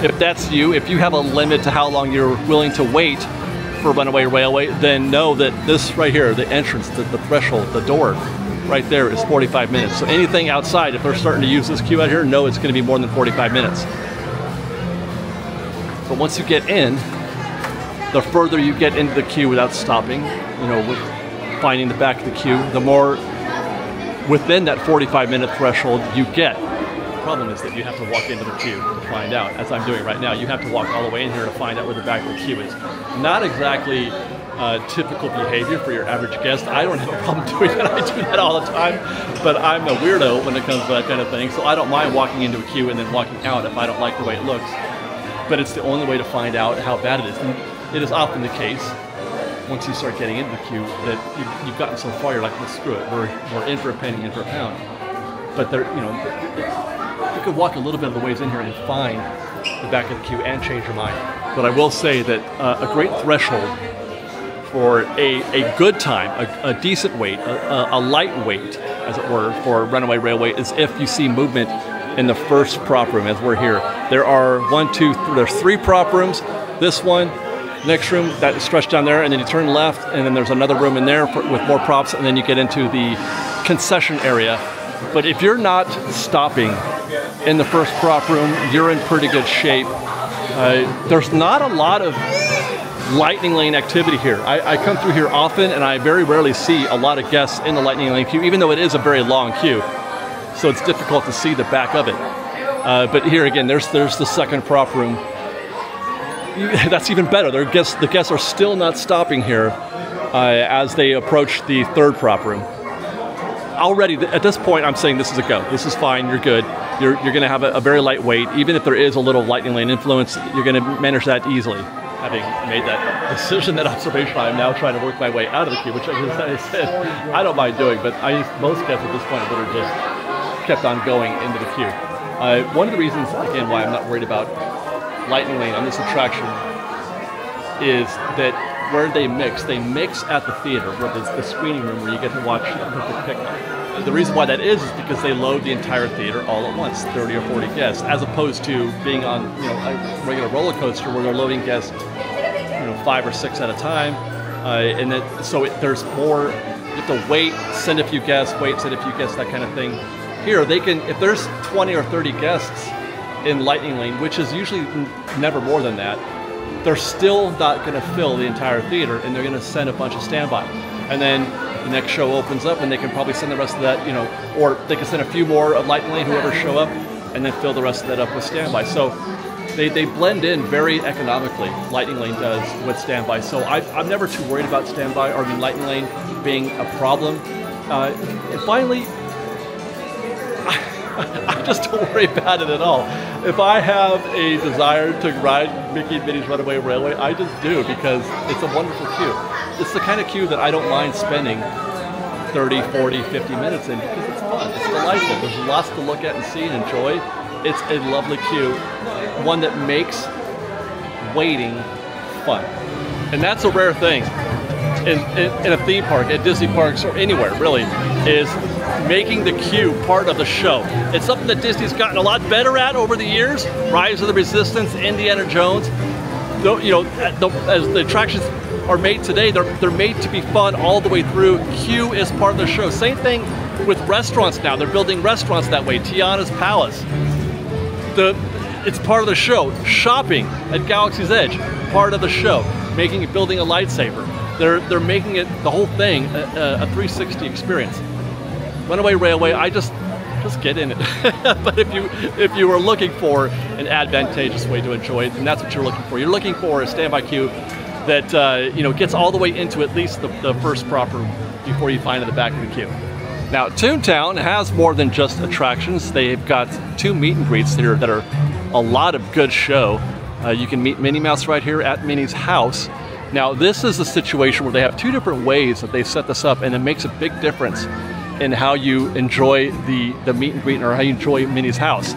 If that's you, if you have a limit to how long you're willing to wait for Runaway Railway, then know that this right here, the entrance, the threshold, the door right there is 45 minutes. So anything outside, if they're starting to use this queue out here, know it's going to be more than 45 minutes. But once you get in, the further you get into the queue without stopping, you know, with finding the back of the queue, the more within that 45-minute threshold you get. The problem is that you have to walk into the queue to find out, as I'm doing right now. You have to walk all the way in here to find out where the back of the queue is. Not exactly typical behavior for your average guest. I don't have a problem doing that. I do that all the time, but I'm a weirdo when it comes to that kind of thing, so I don't mind walking into a queue and then walking out if I don't like the way it looks. But it's the only way to find out how bad it is. And it is often the case, once you start getting into the queue, that you've gotten so far, you're like, well, screw it, we're in for a penny, in for a pound. But there, you know, you could walk a little bit of the ways in here and find the back of the queue and change your mind. But I will say that a great threshold for a good time, a decent wait, a light wait, as it were, for Runaway Railway is if you see movement in the first prop room, as we're here. There are there's 3 prop rooms. This one, next room, that is stretched down there, and then you turn left, and then there's another room in there with more props, and then you get into the concession area. But if you're not stopping in the first prop room, you're in pretty good shape. There's not a lot of Lightning Lane activity here. I come through here often, and I very rarely see a lot of guests in the Lightning Lane queue, even though it is a very long queue. So it's difficult to see the back of it. But here again, there's the second prop room. That's even better. The guests are still not stopping here as they approach the third prop room. Already, at this point, I'm saying this is a go. This is fine, you're good. You're gonna have a very light wait. Even if there is a little Lightning Lane influence, you're gonna manage that easily. having made that decision, that observation, I'm now trying to work my way out of the queue, which I said I don't mind doing, but most guests at this point would have just kept on going into the queue. One of the reasons, again, why I'm not worried about Lightning Lane on this attraction is that where they mix at the theater, where there's the screening room where you get to watch a perfect picnic. The reason why that is because they load the entire theater all at once, 30 or 40 guests, as opposed to being on a regular roller coaster where they're loading guests 5 or 6 at a time, and there's more. You have to wait, send a few guests, send a few guests, that kind of thing. Here they can, if there's 20 or 30 guests in Lightning Lane, which is usually never more than that, they're still not going to fill the entire theater, and they're going to send a bunch of standby. And then the next show opens up, and they can probably send the rest of that, or they can send a few more of Lightning Lane, whoever show up, and then fill the rest of that up with standby. So they blend in very economically, Lightning Lane does, with standby. So I'm never too worried about standby, or Lightning Lane being a problem. And finally, I just don't worry about it at all. If I have a desire to ride Mickey and Minnie's Runaway Railway, I just do, because it's a wonderful queue. It's the kind of queue that I don't mind spending 30, 40, 50 minutes in, because it's fun, it's delightful. There's lots to look at and see and enjoy. It's a lovely queue, one that makes waiting fun. And that's a rare thing in a theme park, at Disney parks, or anywhere really, is making the queue part of the show. It's something that Disney's gotten a lot better at over the years. Rise of the Resistance, Indiana Jones. As the attractions are made today, they're made to be fun all the way through. Queue is part of the show. Same thing with restaurants now. They're building restaurants that way. Tiana's Palace. It's part of the show. Shopping at Galaxy's Edge, part of the show. Building a lightsaber. They're making it, the whole thing, a 360 experience. Runaway Railway, I just get in it. But if you were looking for an advantageous way to enjoy it, then that's what you're looking for. You're looking for a standby queue that gets all the way into at least the first proper before you find the back of the queue. Now, Toontown has more than just attractions. They've got 2 meet and greets here that are a lot of good show. You can meet Minnie Mouse right here at Minnie's house. Now, this is a situation where they have 2 different ways that they set this up, and it makes a big difference in how you enjoy the meet and greet, or how you enjoy Minnie's house.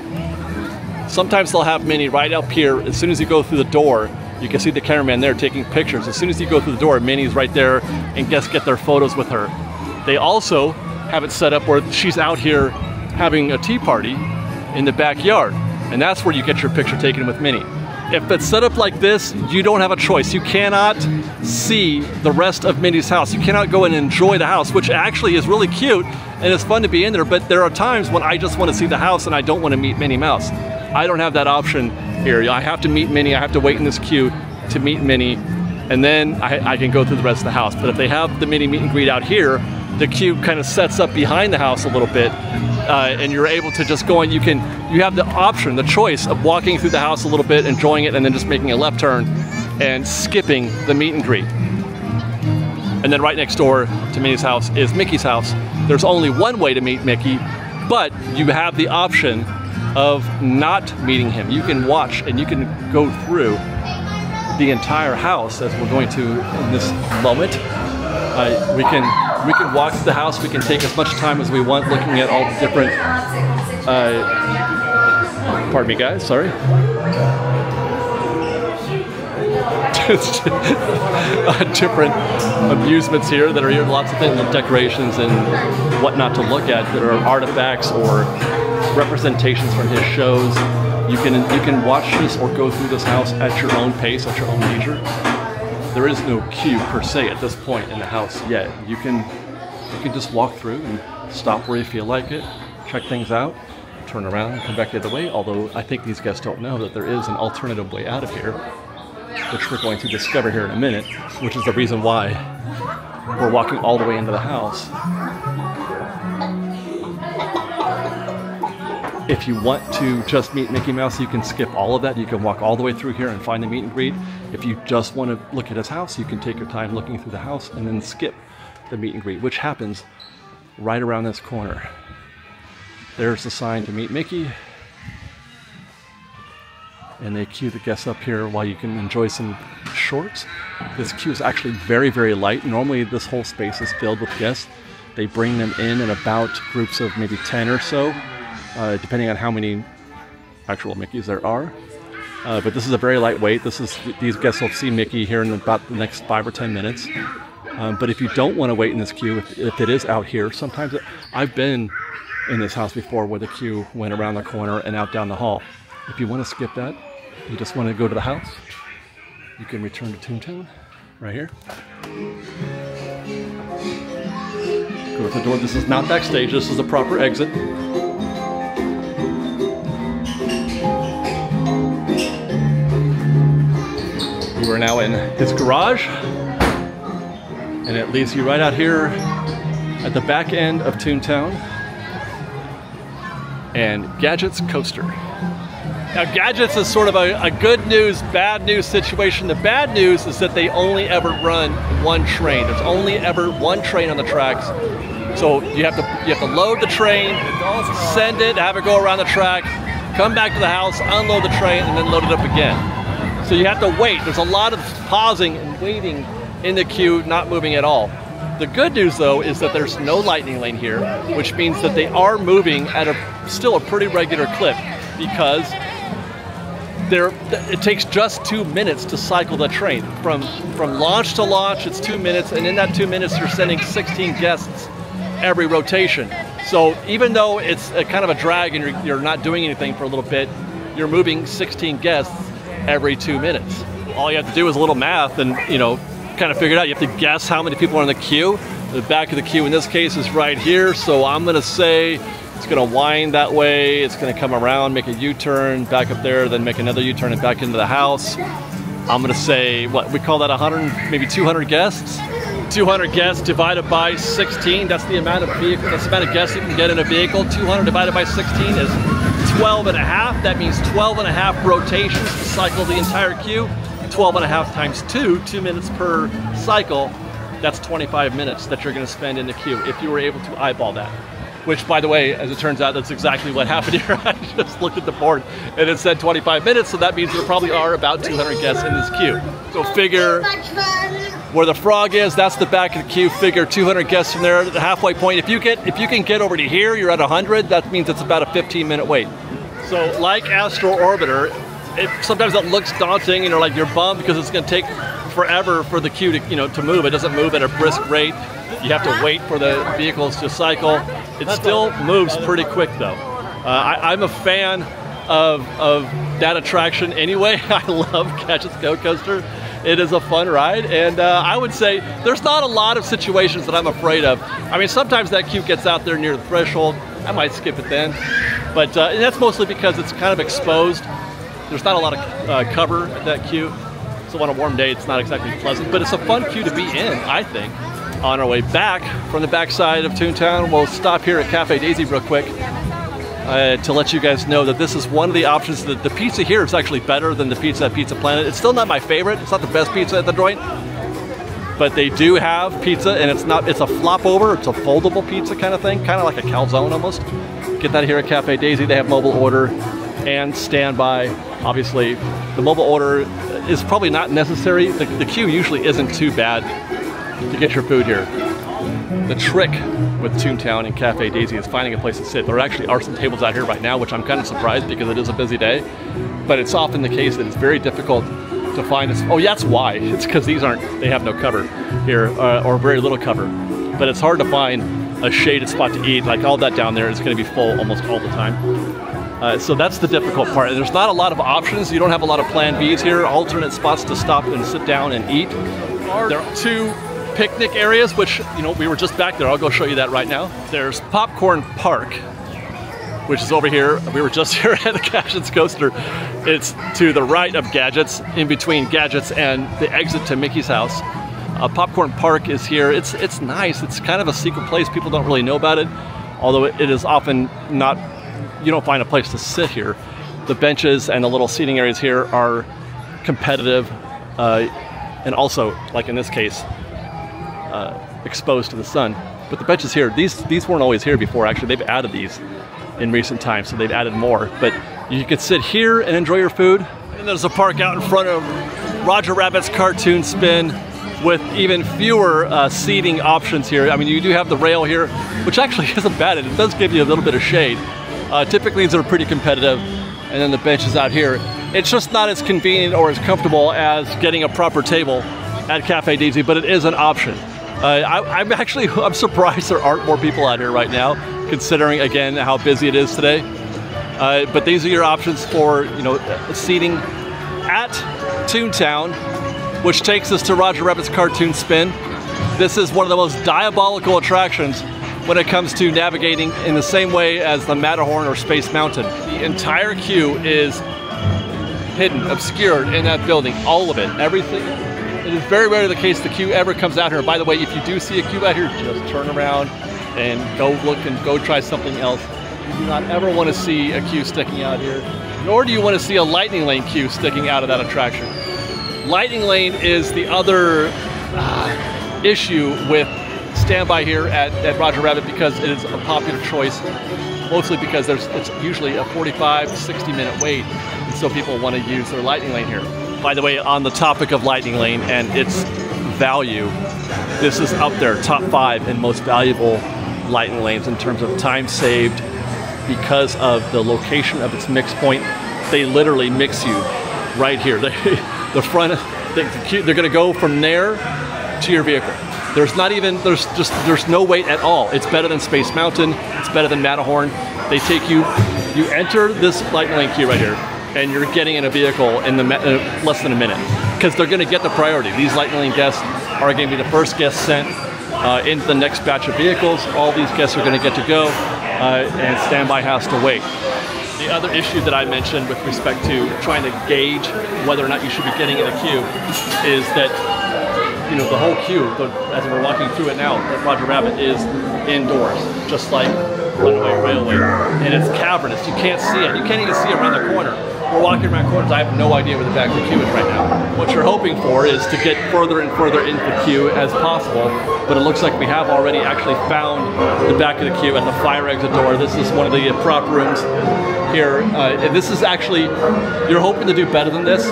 Sometimes they'll have Minnie right up here. As soon as you go through the door, you can see the cameraman there taking pictures. As soon as you go through the door, Minnie's right there, and guests get their photos with her. They also have it set up where she's out here having a tea party in the backyard, and that's where you get your picture taken with Minnie. If it's set up like this, you don't have a choice. You cannot see the rest of Minnie's house. You cannot go and enjoy the house, which actually is really cute, and it's fun to be in there, but there are times when I just want to see the house and I don't want to meet Minnie Mouse. I don't have that option here. I have to meet Minnie, I have to wait in this queue to meet Minnie, and then I can go through the rest of the house. But if they have the Minnie meet and greet out here, the queue kind of sets up behind the house a little bit, and you're able to just go and you have the option, the choice of walking through the house a little bit, enjoying it, and then just making a left turn and skipping the meet and greet. And then right next door to Minnie's house is Mickey's house. There's only one way to meet Mickey, but you have the option of not meeting him. You can watch and you can go through the entire house, as we're going to in this moment. We can walk through the house. We can take as much time as we want looking at all the different, pardon me guys, sorry. Different amusements here that are here, lots of things, decorations and whatnot to look at that are artifacts or representations from his shows. You can watch this or go through this house at your own pace, at your own leisure. There is no queue per se at this point in the house yet. You can just walk through and stop where you feel like it, check things out, turn around, and come back the other way. Although I think these guests don't know that there is an alternative way out of here, which we're going to discover here in a minute, which is the reason why we're walking all the way into the house. If you want to just meet Mickey Mouse, you can skip all of that. You can walk all the way through here and find the meet and greet. If you just want to look at his house, you can take your time looking through the house and then skip the meet and greet, which happens right around this corner. There's the sign to meet Mickey. And they queue the guests up here while you can enjoy some short. This queue is actually very, very light. Normally this whole space is filled with guests. They bring them in about groups of maybe 10 or so, depending on how many actual Mickeys there are. But this is a very lightweight. These guests will see Mickey here in about the next 5 or 10 minutes. But if you don't want to wait in this queue, if it is out here, sometimes I've been in this house before where the queue went around the corner and out down the hall. If you want to skip that, you just want to go to the house, you can return to Toontown right here. Go to the door. This is not backstage. This is a proper exit. We are now in his garage, and it leads you right out here at the back end of Toontown and Gadget's Coaster. Now Gadget's is sort of a good news, bad news situation. The bad news is that they only ever run one train. There's only ever one train on the tracks. So you have to load the train, send it, have it go around the track, come back to the house, unload the train, and then load it up again. So you have to wait. There's a lot of pausing and waiting in the queue, not moving at all. The good news though is that there's no lightning lane here, which means that they are moving at still a pretty regular clip, because it takes just 2 minutes to cycle the train. From launch to launch, it's 2 minutes, and in that 2 minutes you're sending 16 guests every rotation. So even though it's a kind of a drag and you're not doing anything for a little bit, you're moving 16 guests every 2 minutes. All you have to do is a little math and, you know, kind of figure it out. You have to guess how many people are in the queue. The back of the queue in this case is right here, so I'm gonna say it's gonna wind that way, it's gonna come around, make a U-turn, back up there, then make another U-turn and back into the house. I'm gonna say, what, we call that 100, maybe 200 guests? 200 guests divided by 16, that's the amount of guests you can get in a vehicle. 200 divided by 16 is 12 and a half. That means 12 and a half rotations to cycle the entire queue. 12 and a half times 2 minutes per cycle. That's 25 minutes that you're gonna spend in the queue if you were able to eyeball that. Which, by the way, as it turns out, that's exactly what happened here. I just looked at the board and it said 25 minutes, so that means there probably are about 200 guests in this queue. So figure where the frog is, that's the back of the queue. Figure 200 guests from there at the halfway point. If you can get over to here, you're at 100. That means it's about a 15-minute wait. So like Astro Orbiter, sometimes it looks daunting, you know, like you're bummed because it's going to take forever for the queue to, you know, to move. It doesn't move at a brisk rate. You have to wait for the vehicles to cycle. It still moves pretty quick though. I'm a fan of that attraction anyway. I love Gadget's Go Coaster. It is a fun ride, and I would say there's not a lot of situations that I'm afraid of. I mean, sometimes that queue gets out there near the threshold. I might skip it then, but and that's mostly because it's kind of exposed. There's not a lot of cover at that queue, so on a warm day it's not exactly pleasant, but it's a fun queue to be in, I think. On our way back from the backside of Toontown, we'll stop here at Cafe Daisy real quick to let you guys know that this is one of the options. The pizza here is actually better than the pizza at Pizza Planet. It's still not my favorite. It's not the best pizza at the joint, but they do have pizza, and it's a flop over. It's a foldable pizza kind of thing, kind of like a calzone almost. Get that here at Cafe Daisy. They have mobile order and standby. Obviously, the mobile order is probably not necessary. The queue usually isn't too bad to get your food here. The trick with Toontown and Cafe Daisy is finding a place to sit. There actually are some tables out here right now, which I'm kind of surprised because it is a busy day, but it's often the case that it's very difficult to find this. Oh yeah, that's why. It's because they have no cover here, or very little cover. But it's hard to find a shaded spot to eat. Like all that down there is going to be full almost all the time. So that's the difficult part. There's not a lot of options. You don't have a lot of plan Bs here, alternate spots to stop and sit down and eat. There are two picnic areas, which, you know, we were just back there. I'll go show you that right now. There's Popcorn Park, which is over here. We were just here at the Gadget's Coaster. It's to the right of Gadget's, in between Gadget's and the exit to Mickey's house. Popcorn Park is here. It's nice. It's kind of a secret place. People don't really know about it, although it is often not, you don't find a place to sit here. The benches and the little seating areas here are competitive, and also, like in this case, exposed to the sun. But the benches here, these weren't always here before. Actually, they've added these in recent times, so they've added more. But you could sit here and enjoy your food. And there's a park out in front of Roger Rabbit's Cartoon Spin with even fewer seating options here. I mean, you do have the rail here, which actually isn't bad. It does give you a little bit of shade. Typically, these are pretty competitive, and then the bench is out here. It's just not as convenient or as comfortable as getting a proper table at Cafe DZ, but it is an option. I'm surprised there aren't more people out here right now, considering again how busy it is today. But these are your options for seating at Toontown, which takes us to Roger Rabbit's Cartoon Spin. This is one of the most diabolical attractions when it comes to navigating in the same way as the Matterhorn or Space Mountain. The entire queue is hidden, obscured in that building, all of it, everything. It is very rarely the case the queue ever comes out here. By the way, if you do see a queue out here, just turn around and go look and go try something else. You do not ever want to see a queue sticking out here, nor do you want to see a Lightning Lane queue sticking out of that attraction. Lightning Lane is the other issue with standby here at Roger Rabbit, because it is a popular choice, mostly because it's usually a 45 to 60 minute wait, and so people want to use their Lightning Lane here. By the way, on the topic of Lightning Lane and its value, this is up there, top 5 in most valuable Lightning Lanes in terms of time saved because of the location of its mix point. They literally mix you right here. They're going to go from there to your vehicle. There's no wait at all. It's better than Space Mountain. It's better than Matterhorn. They take you enter this Lightning Lane queue right here, and you're getting in a vehicle in less than a minute, because they're going to get the priority. These Lightning Lane guests are going to be the first guests sent into the next batch of vehicles. All these guests are going to get to go, and standby has to wait. The other issue that I mentioned with respect to trying to gauge whether or not you should be getting in a queue is that the whole queue, as we're walking through it now, at Roger Rabbit, is indoors, just like Runaway Railway, and it's cavernous. You can't see it. You can't even see around the corner. We're walking around corners. I have no idea where the back of the queue is right now. What you're hoping for is to get further and further into the queue as possible, but it looks like we have already actually found the back of the queue at the fire exit door. This is one of the prop rooms here, and this is actually, you're hoping to do better than this.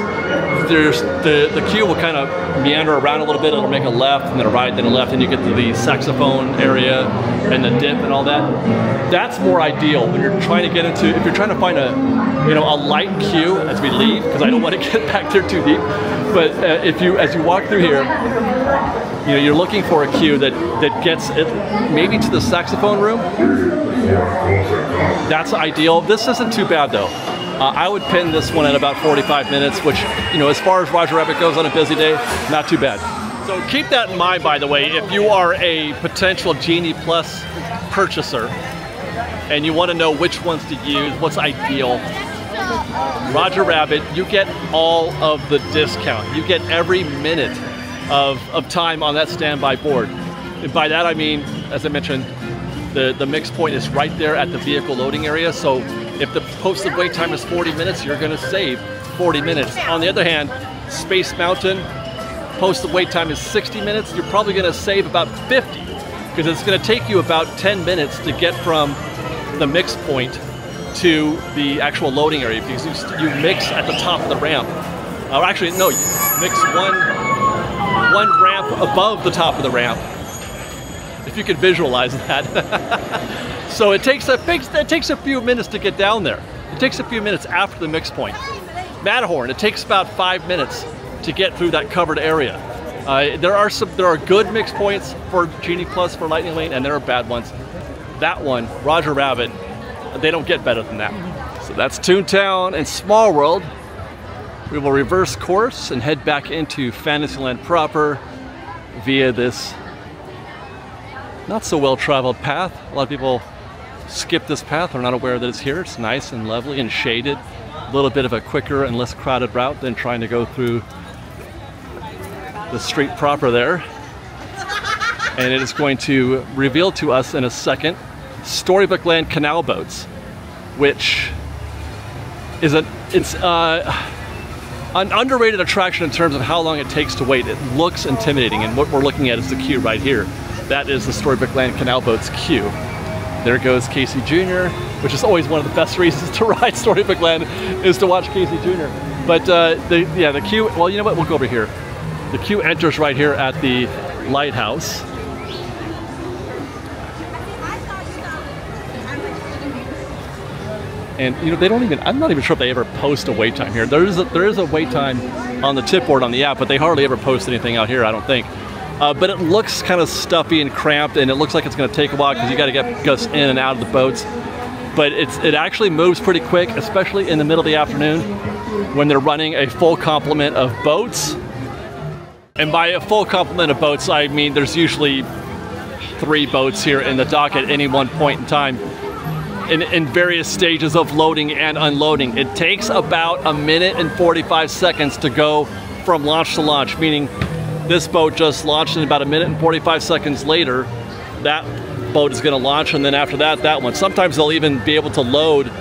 The queue will kind of meander around a little bit. It'll make a left and then a right, then a left, and you get to the saxophone area and the dip and all that. That's more ideal when you're trying to get into, if you're trying to find a light queue as we leave, because I don't want to get back there too deep. But as you walk through here, you're looking for a queue that gets it maybe to the saxophone room. That's ideal. This isn't too bad though. I would pin this one at about 45 minutes, which, as far as Roger Rabbit goes on a busy day, not too bad. So keep that in mind, by the way, if you are a potential Genie Plus purchaser and you want to know which ones to use, what's ideal. Roger Rabbit, you get all of the discount. You get every minute of time on that standby board. And by that I mean, as I mentioned, the mix point is right there at the vehicle loading area. So if the posted wait time is 40 minutes, you're going to save 40 minutes. On the other hand, Space Mountain, posted wait time is 60 minutes. You're probably going to save about 50, because it's going to take you about 10 minutes to get from the mix point to the actual loading area, because you mix at the top of the ramp. Or actually, no, you mix one ramp above the top of the ramp, if you could visualize that. So it takes a few minutes to get down there. It takes a few minutes after the mix point. Matterhorn, it takes about 5 minutes to get through that covered area. There are good mix points for Genie Plus for Lightning Lane, and there are bad ones. That one, Roger Rabbit, they don't get better than that. So that's Toontown and Small World. We will reverse course and head back into Fantasyland proper via this not so well traveled path. A lot of people skip this path. They're not aware that it's here. It's nice and lovely and shaded. A little bit of a quicker and less crowded route than trying to go through the street proper there. And it is going to reveal to us in a second Storybook Land canal boats, which is an underrated attraction in terms of how long it takes to wait. It looks intimidating, and what we're looking at is the queue right here. That is the Storybook Land canal boats queue. There goes Casey Jr., which is always one of the best reasons to ride Storybook Land, is to watch Casey Jr. But the queue, well, you know what, we'll go over here. The queue enters right here at the lighthouse. And you know, they don't even, I'm not even sure if they ever post a wait time here. There is a wait time on the tip board on the app, but they hardly ever post anything out here, I don't think. But it looks kind of stuffy and cramped, and it looks like it's going to take a while because you got to get us in and out of the boats. But it actually moves pretty quick, especially in the middle of the afternoon when they're running a full complement of boats. And by a full complement of boats, I mean there's usually 3 boats here in the dock at any one point in time in various stages of loading and unloading. It takes about 1 minute and 45 seconds to go from launch to launch, meaning this boat just launched, and about 1 minute and 45 seconds later, that boat is going to launch, and then after that, that one. Sometimes they'll even be able to load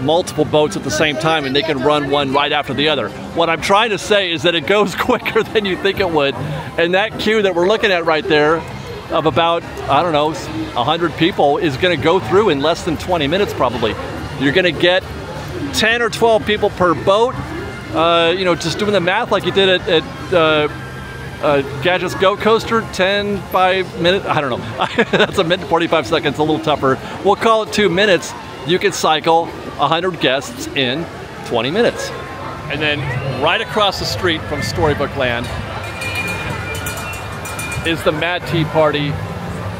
multiple boats at the same time, and they can run one right after the other. What I'm trying to say is that it goes quicker than you think it would, and that queue that we're looking at right there of about, I don't know, 100 people is going to go through in less than 20 minutes probably. You're going to get 10 or 12 people per boat. You know, just doing the math like you did at Gadget's Go Coaster, 10 by minute, I don't know. That's 1 minute 45 seconds, a little tougher. We'll call it 2 minutes. You can cycle 100 guests in 20 minutes. And then right across the street from Storybook Land is the Mad Tea Party,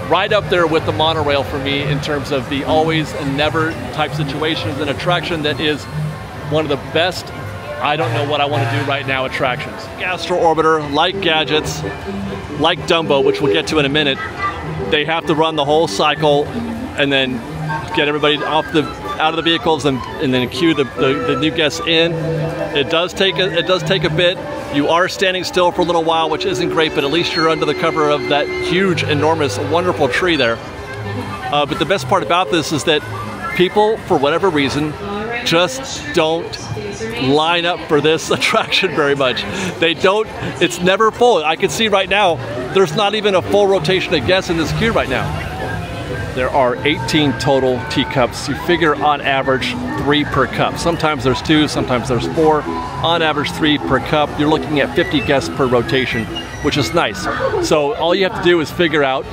right up there with the monorail for me in terms of the always and never type situations, an attraction that is one of the best, I don't know what I want to do right now, attractions. Gastro Orbiter, like Gadgets, like Dumbo, which we'll get to in a minute, they have to run the whole cycle and then get everybody out of the vehicles and then queue the new guests in. It does take a bit. You are standing still for a little while, which isn't great, but at least you're under the cover of that huge, enormous, wonderful tree there. But the best part about this is that people, for whatever reason, just don't line up for this attraction very much. They don't, it's never full. I can see right now, there's not even a full rotation of guests in this queue right now. There are 18 total teacups. You figure on average 3 per cup. Sometimes there's 2, sometimes there's 4. On average 3 per cup. You're looking at 50 guests per rotation, which is nice. So all you have to do is figure out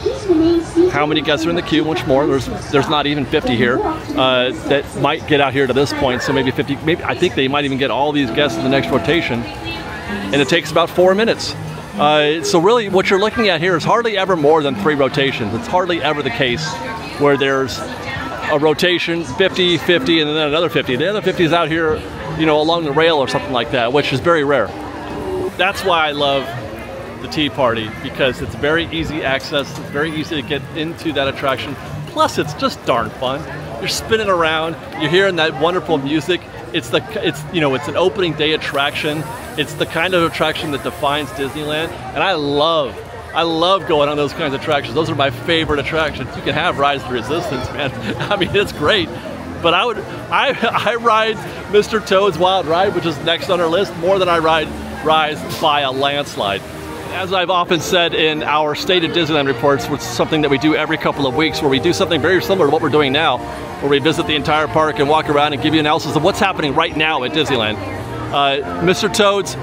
how many guests are in the queue, much more. There's not even 50 here that might get out here to this point. So maybe 50, maybe I think they might even get all these guests in the next rotation. And it takes about 4 minutes. So really what you're looking at here is hardly ever more than 3 rotations. It's hardly ever the case where there's a rotation, 50, 50, and then another 50. The other 50 is out here, you know, along the rail or something like that, which is very rare. That's why I love the Tea Party, because it's very easy access. It's very easy to get into that attraction. Plus, it's just darn fun. You're spinning around. You're hearing that wonderful music. It's an opening day attraction. It's the kind of attraction that defines Disneyland, and I love going on those kinds of attractions. Those are my favorite attractions. You can have Rise of the Resistance, man. I mean, it's great. But I ride Mr. Toad's Wild Ride, which is next on our list, more than I ride Rise by a landslide. As I've often said in our State of Disneyland reports, which is something that we do every couple of weeks, where we do something very similar to what we're doing now, where we visit the entire park and walk around and give you analysis of what's happening right now at Disneyland. Mr. Toad's,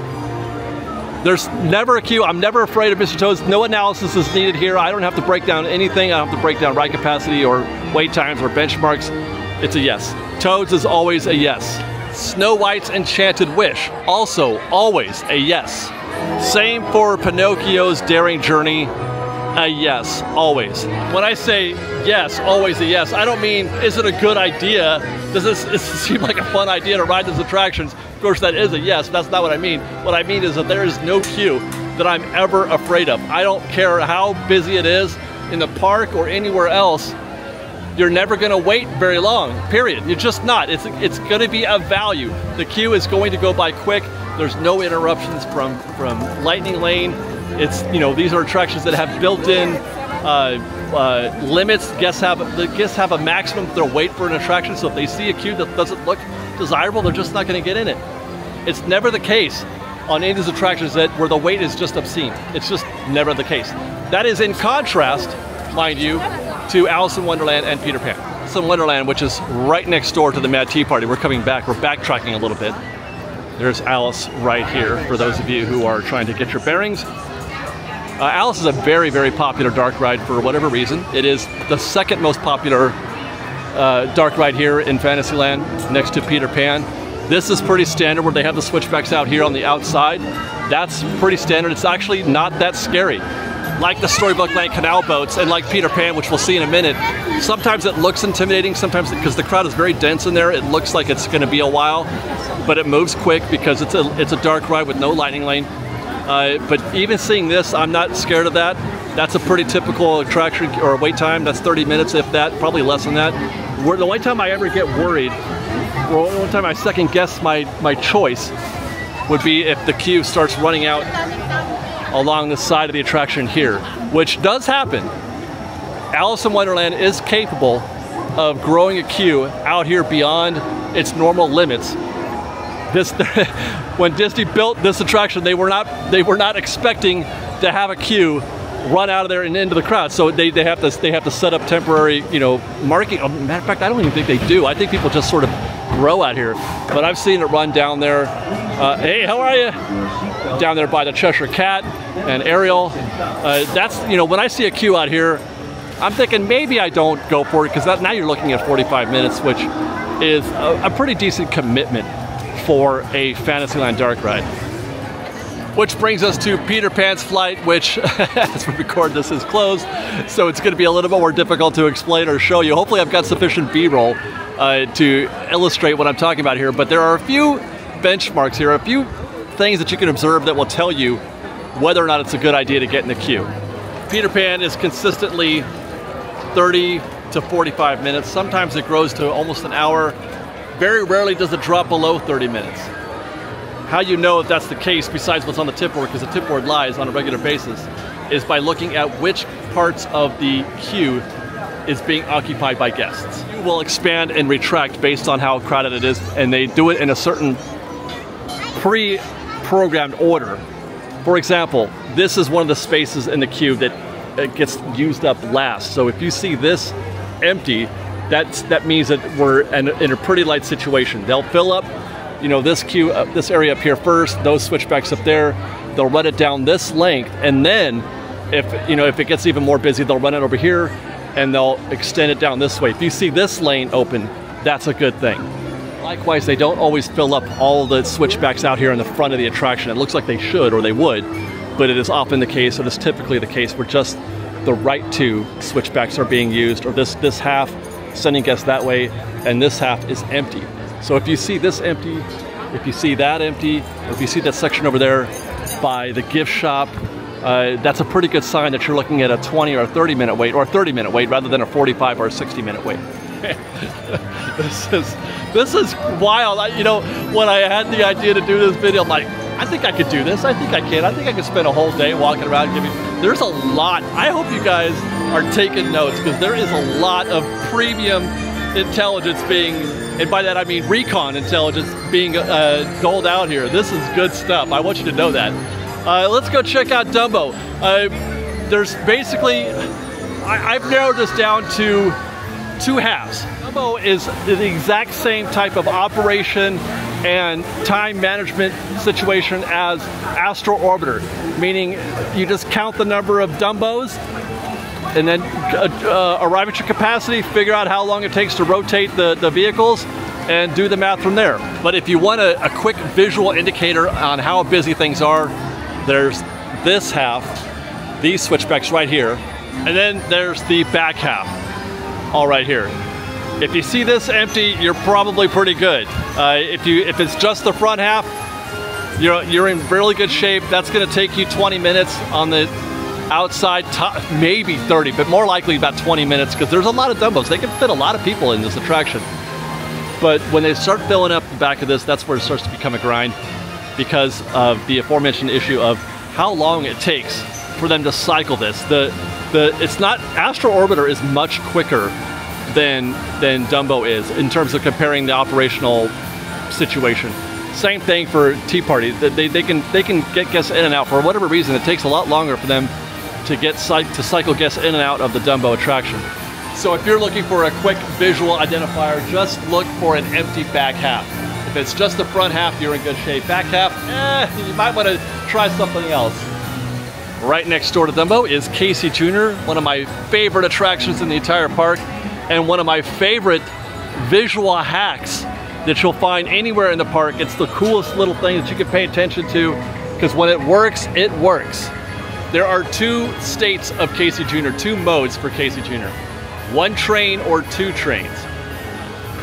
there's never a queue. I'm never afraid of Mr. Toad's. No analysis is needed here. I don't have to break down anything. I don't have to break down ride capacity or wait times or benchmarks. It's a yes. Toad's is always a yes. Snow White's Enchanted Wish, also always a yes. Same for Pinocchio's Daring Journey, a yes, always. When I say yes, always a yes, I don't mean, is it a good idea? Does it seem like a fun idea to ride those attractions? Of course, that is a yes, but that's not what I mean. What I mean is that there is no queue that I'm ever afraid of. I don't care how busy it is in the park or anywhere else. You're never gonna wait very long, period. You're just not. It's gonna be of value. The queue is going to go by quick. There's no interruptions from Lightning Lane. It's, you know, these are attractions that have built-in limits. The guests have a maximum for their wait for an attraction, so if they see a queue that doesn't look desirable, they're just not gonna get in it. It's never the case on any of these attractions where the wait is just obscene. It's just never the case. That is in contrast, mind you, to Alice in Wonderland and Peter Pan. Alice in Wonderland, which is right next door to the Mad Tea Party. We're coming back, we're backtracking a little bit. There's Alice right here for those of you who are trying to get your bearings. Alice is a very, very popular dark ride for whatever reason. It is the second most popular dark ride here in Fantasyland, next to Peter Pan. This is pretty standard where they have the switchbacks out here on the outside. That's pretty standard. It's actually not that scary. Like the Storybook Land canal boats and like Peter Pan, which we'll see in a minute, sometimes it looks intimidating, sometimes because the crowd is very dense in there, it looks like it's going to be a while, but it moves quick because it's a dark ride with no lightning lane. But even seeing this, I'm not scared of that. That's a pretty typical attraction or wait time. That's 30 minutes, if that, probably less than that. The only time I ever get worried, or the only time I second guess my choice, would be if the queue starts running out along the side of the attraction here, which does happen. Alice in Wonderland is capable of growing a queue out here beyond its normal limits. When Disney built this attraction, they were not expecting to have a queue run out of there and into the crowd. So they have to set up temporary, marking. Matter of fact, I don't even think they do. I think people just sort of grow out here. But I've seen it run down there. Hey, how are you? Down there by the Cheshire Cat and Ariel. That's, when I see a queue out here, I'm thinking maybe I don't go for it, because now you're looking at 45 minutes, which is a pretty decent commitment for a Fantasyland dark ride. Which brings us to Peter Pan's flight, which, as we record this, is closed, so it's going to be a little bit more difficult to explain or show you. Hopefully I've got sufficient B-roll to illustrate what I'm talking about here, but there are a few benchmarks here, a few things that you can observe that will tell you whether or not it's a good idea to get in the queue. Peter Pan is consistently 30 to 45 minutes. Sometimes it grows to almost an hour. Very rarely does it drop below 30 minutes. How you know if that's the case, besides what's on the tip board, because the tip board lies on a regular basis, is by looking at which parts of the queue is being occupied by guests. You will expand and retract based on how crowded it is, and they do it in a certain pre-programmed order. For example, this is one of the spaces in the queue that gets used up last. So if you see this empty, that means that we're in a pretty light situation. They'll fill up, this queue, this area up here first, those switchbacks up there. They'll run it down this length, and then if it gets even more busy, they'll run it over here and they'll extend it down this way. If you see this lane open, that's a good thing. Likewise, they don't always fill up all the switchbacks out here in the front of the attraction. It looks like they should, or they would, but it is often the case, it is typically the case where just the right two switchbacks are being used, or this half sending guests that way, and this half is empty. So if you see this empty, if you see that empty, or if you see that section over there by the gift shop, that's a pretty good sign that you're looking at a 20 or a 30-minute wait, or a 30-minute wait rather than a 45 or a 60-minute wait. This is wild. When I had the idea to do this video, I'm like, I think I could do this. I think I can. I think I could spend a whole day walking around giving. There's a lot. I hope you guys are taking notes, because there is a lot of premium intelligence being, and by that I mean recon intelligence, being doled out here. This is good stuff. I want you to know that. Let's go check out Dumbo. There's basically, I've narrowed this down to two halves. Dumbo is the exact same type of operation and time management situation as Astro Orbiter, meaning you just count the number of Dumbos and then arrive at your capacity, figure out how long it takes to rotate the vehicles, and do the math from there. But if you want a quick visual indicator on how busy things are, there's this half, these switchbacks right here, and then there's the back half, all right here. If you see this empty, you're probably pretty good. If it's just the front half, you're in really good shape. That's going to take you 20 minutes on the outside, maybe 30, but more likely about 20 minutes, because there's a lot of Dumbos. They can fit a lot of people in this attraction. But when they start filling up the back of this, that's where it starts to become a grind, because of the aforementioned issue of how long it takes for them to cycle this. It's not, Astro Orbiter is much quicker than Dumbo is in terms of comparing the operational situation. Same thing for Tea Party. They can get guests in and out. For whatever reason, it takes a lot longer for them to cycle guests in and out of the Dumbo attraction. So if you're looking for a quick visual identifier, just look for an empty back half. If it's just the front half, you're in good shape. Back half, you might want to try something else. Right next door to Dumbo is Casey Jr., one of my favorite attractions in the entire park, and one of my favorite visual hacks that you'll find anywhere in the park. It's the coolest little thing that you can pay attention to, because when it works, it works. There are two states of Casey Jr., two modes for Casey Jr. One train or two trains.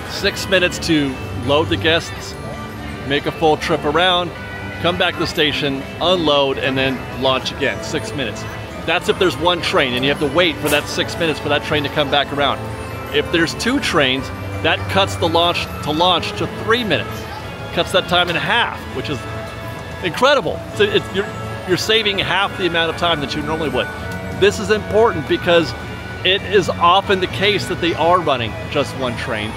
6 minutes to load the guests, make a full trip around, come back to the station, unload, and then launch again, 6 minutes. That's if there's one train, and you have to wait for that 6 minutes for that train to come back around. If there's two trains, that cuts the launch to 3 minutes. Cuts that time in half, which is incredible. So you're saving half the amount of time that you normally would. This is important because it is often the case that they are running just one train.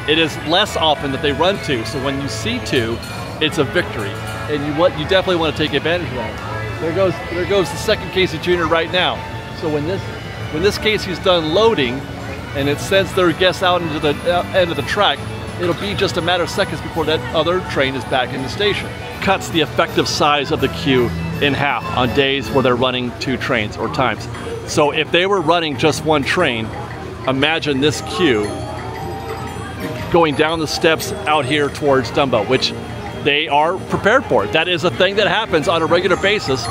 It is less often that they run two, so when you see two, it's a victory. And you definitely want to take advantage of that. There goes the second Casey Jr. right now. So when this Casey's done loading, and it sends their guests out into the end of the track, it'll be just a matter of seconds before that other train is back in the station. Cuts the effective size of the queue in half on days where they're running two trains or times. So if they were running just one train, imagine this queue going down the steps out here towards Dumbo, which they are prepared for. That is a thing that happens on a regular basis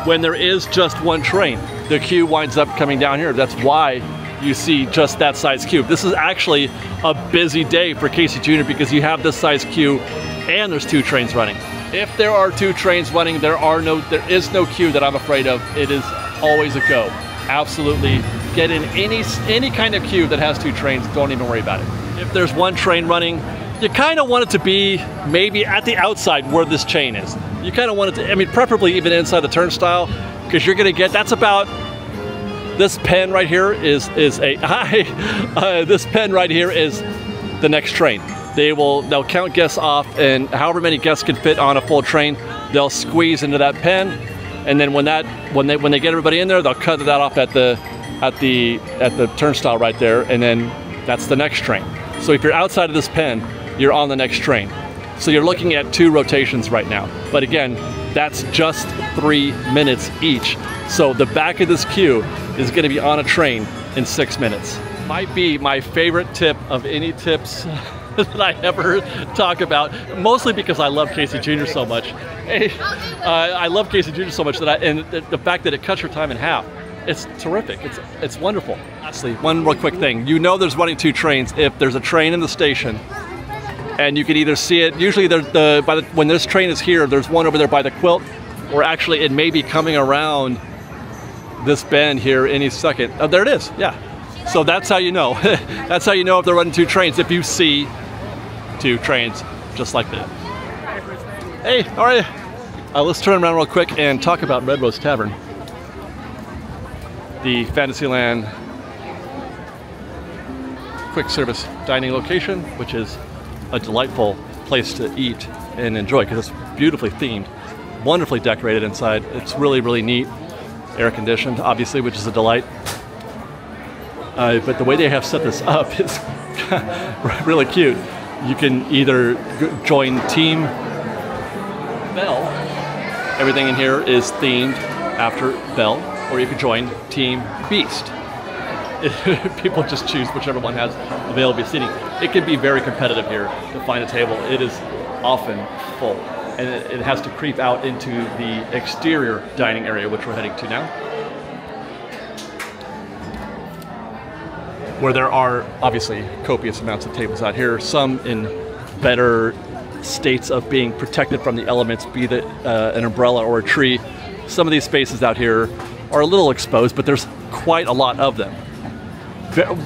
when there is just one train. The queue winds up coming down here. That's why you see just that size queue. This is actually a busy day for Casey Jr. because you have this size queue and there's two trains running. If there are two trains running, there is no queue that I'm afraid of. It is always a go. Absolutely get in any kind of queue that has two trains. Don't even worry about it. If there's one train running, you kind of want it to be maybe at the outside where this chain is. You kind of want it to, I mean, preferably even inside the turnstile, because you're going to get, that's about, this pen right here is this pen right here is the next train. They'll count guests off, and however many guests can fit on a full train, they'll squeeze into that pen, and then when they get everybody in there, they'll cut that off at the turnstile right there, and then that's the next train. So if you're outside of this pen, you're on the next train. So you're looking at two rotations right now. But again, that's just 3 minutes each. So the back of this queue is going to be on a train in 6 minutes. Might be my favorite tip of any tips that I ever talk about, mostly because I love Casey Jr. so much. I love Casey Jr. so much and the fact that it cuts your time in half. It's terrific. It's wonderful. Lastly, one real quick thing. You know there's running two trains if there's a train in the station, and you can either see it. Usually, when this train is here, there's one over there by the quilt, or actually it may be coming around this bend here any second. Oh, there it is. Yeah. So that's how you know. That's how you know if they're running two trains, if you see two trains just like that. Hey, all right. Let's turn around real quick and talk about Red Rose Tavern, the Fantasyland quick service dining location, which is a delightful place to eat and enjoy because it's beautifully themed, wonderfully decorated inside. It's really, really neat. Air conditioned, obviously, which is a delight. But the way they have set this up is really cute. You can either join Team Belle. Everything in here is themed after Belle. Or you could join Team Beast. People just choose whichever one has available seating. It can be very competitive here to find a table. It is often full, and it has to creep out into the exterior dining area, which we're heading to now, where there are obviously copious amounts of tables out here, some in better states of being protected from the elements, be that an umbrella or a tree. Some of these spaces out here are a little exposed, but there's quite a lot of them.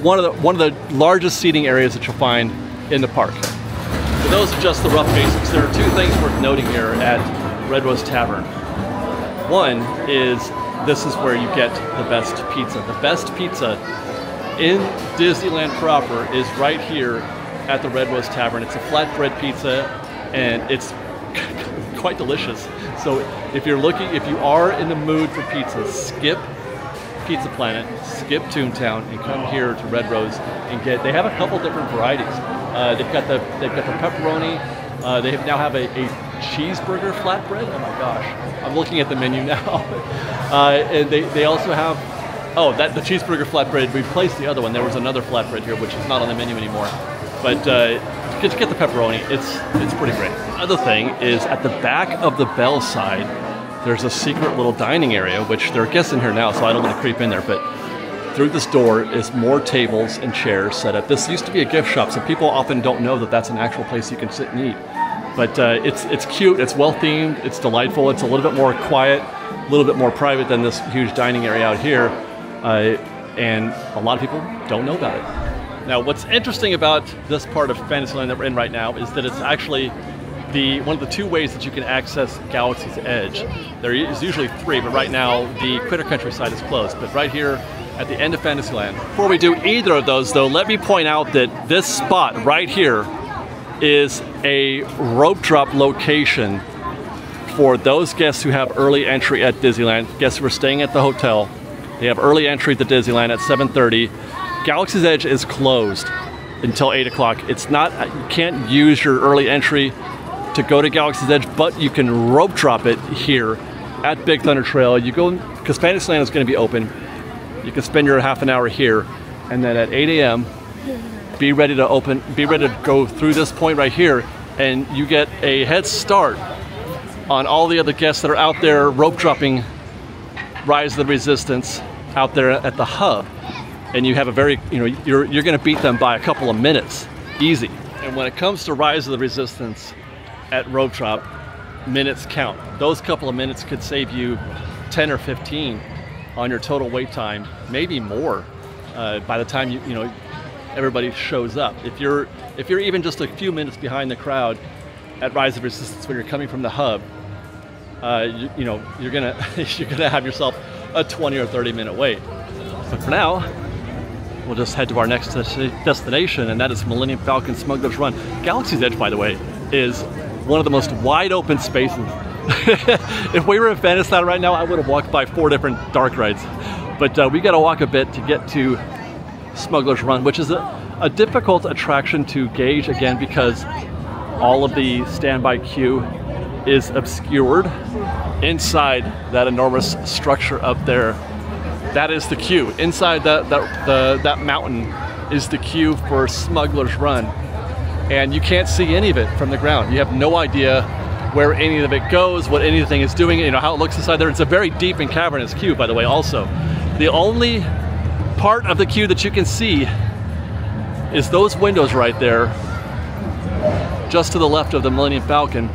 One of the largest seating areas that you'll find in the park. So those are just the rough basics. There are two things worth noting here at Red Rose Tavern. One is this is where you get the best pizza. The best pizza in Disneyland proper is right here at the Red Rose Tavern. It's a flatbread pizza, and it's quite delicious. So if you are in the mood for pizza, skip Pizza Planet, skip Toontown, and come here to Red Rose and they have a couple different varieties. They've got the pepperoni, They now have a cheeseburger flatbread. Oh my gosh, I'm looking at the menu now. And they also have, the cheeseburger flatbread replaced the other one. There was another flatbread here, which is not on the menu anymore. But get the pepperoni. It's pretty great. Another thing is at the back of the Bell side, there's a secret little dining area, which there are guests in here now, so I don't want to creep in there. But through this door is more tables and chairs set up. This used to be a gift shop, so people often don't know that that's an actual place you can sit and eat. But it's cute, it's well themed, it's delightful, it's a little bit more quiet, a little bit more private than this huge dining area out here. And a lot of people don't know about it. Now, what's interesting about this part of Fantasyland that we're in right now is that it's actually one of the two ways that you can access Galaxy's Edge. There is usually three, but right now the Critter Country side is closed. But right here at the end of Fantasyland. Before we do either of those though, let me point out that this spot right here is a rope drop location for those guests who have early entry at Disneyland, guests who are staying at the hotel. They have early entry to Disneyland at 7:30. Galaxy's Edge is closed until 8 o'clock. It's not, you can't use your early entry to go to Galaxy's Edge, but you can rope drop it here at Big Thunder Trail. You go, because Fantasyland is going to be open, you can spend your half an hour here, and then at 8 a.m. be ready to go through this point right here, and you get a head start on all the other guests that are out there rope dropping Rise of the Resistance out there at the hub. And you have a very, you're going to beat them by a couple of minutes, easy. And when it comes to Rise of the Resistance at rope drop, minutes count. Those couple of minutes could save you 10 or 15 on your total wait time, maybe more by the time everybody shows up. If you're even just a few minutes behind the crowd at Rise of Resistance when you're coming from the hub, you're gonna have yourself a 20 or 30 minute wait. But for now, we'll just head to our next destination, and that is Millennium Falcon Smuggler's Run. Galaxy's Edge, by the way, is one of the most wide open spaces. If we were in Fantasyland right now, I would have walked by 4 different dark rides. But we got to walk a bit to get to Smuggler's Run, which is a difficult attraction to gauge, again, because all of the standby queue is obscured inside that enormous structure up there. That is the queue. Inside that mountain is the queue for Smuggler's Run. And you can't see any of it from the ground. You have no idea where any of it goes, what anything is doing, how it looks inside there. It's a very deep and cavernous queue, by the way, also. The only part of the queue that you can see is those windows right there, just to the left of the Millennium Falcon.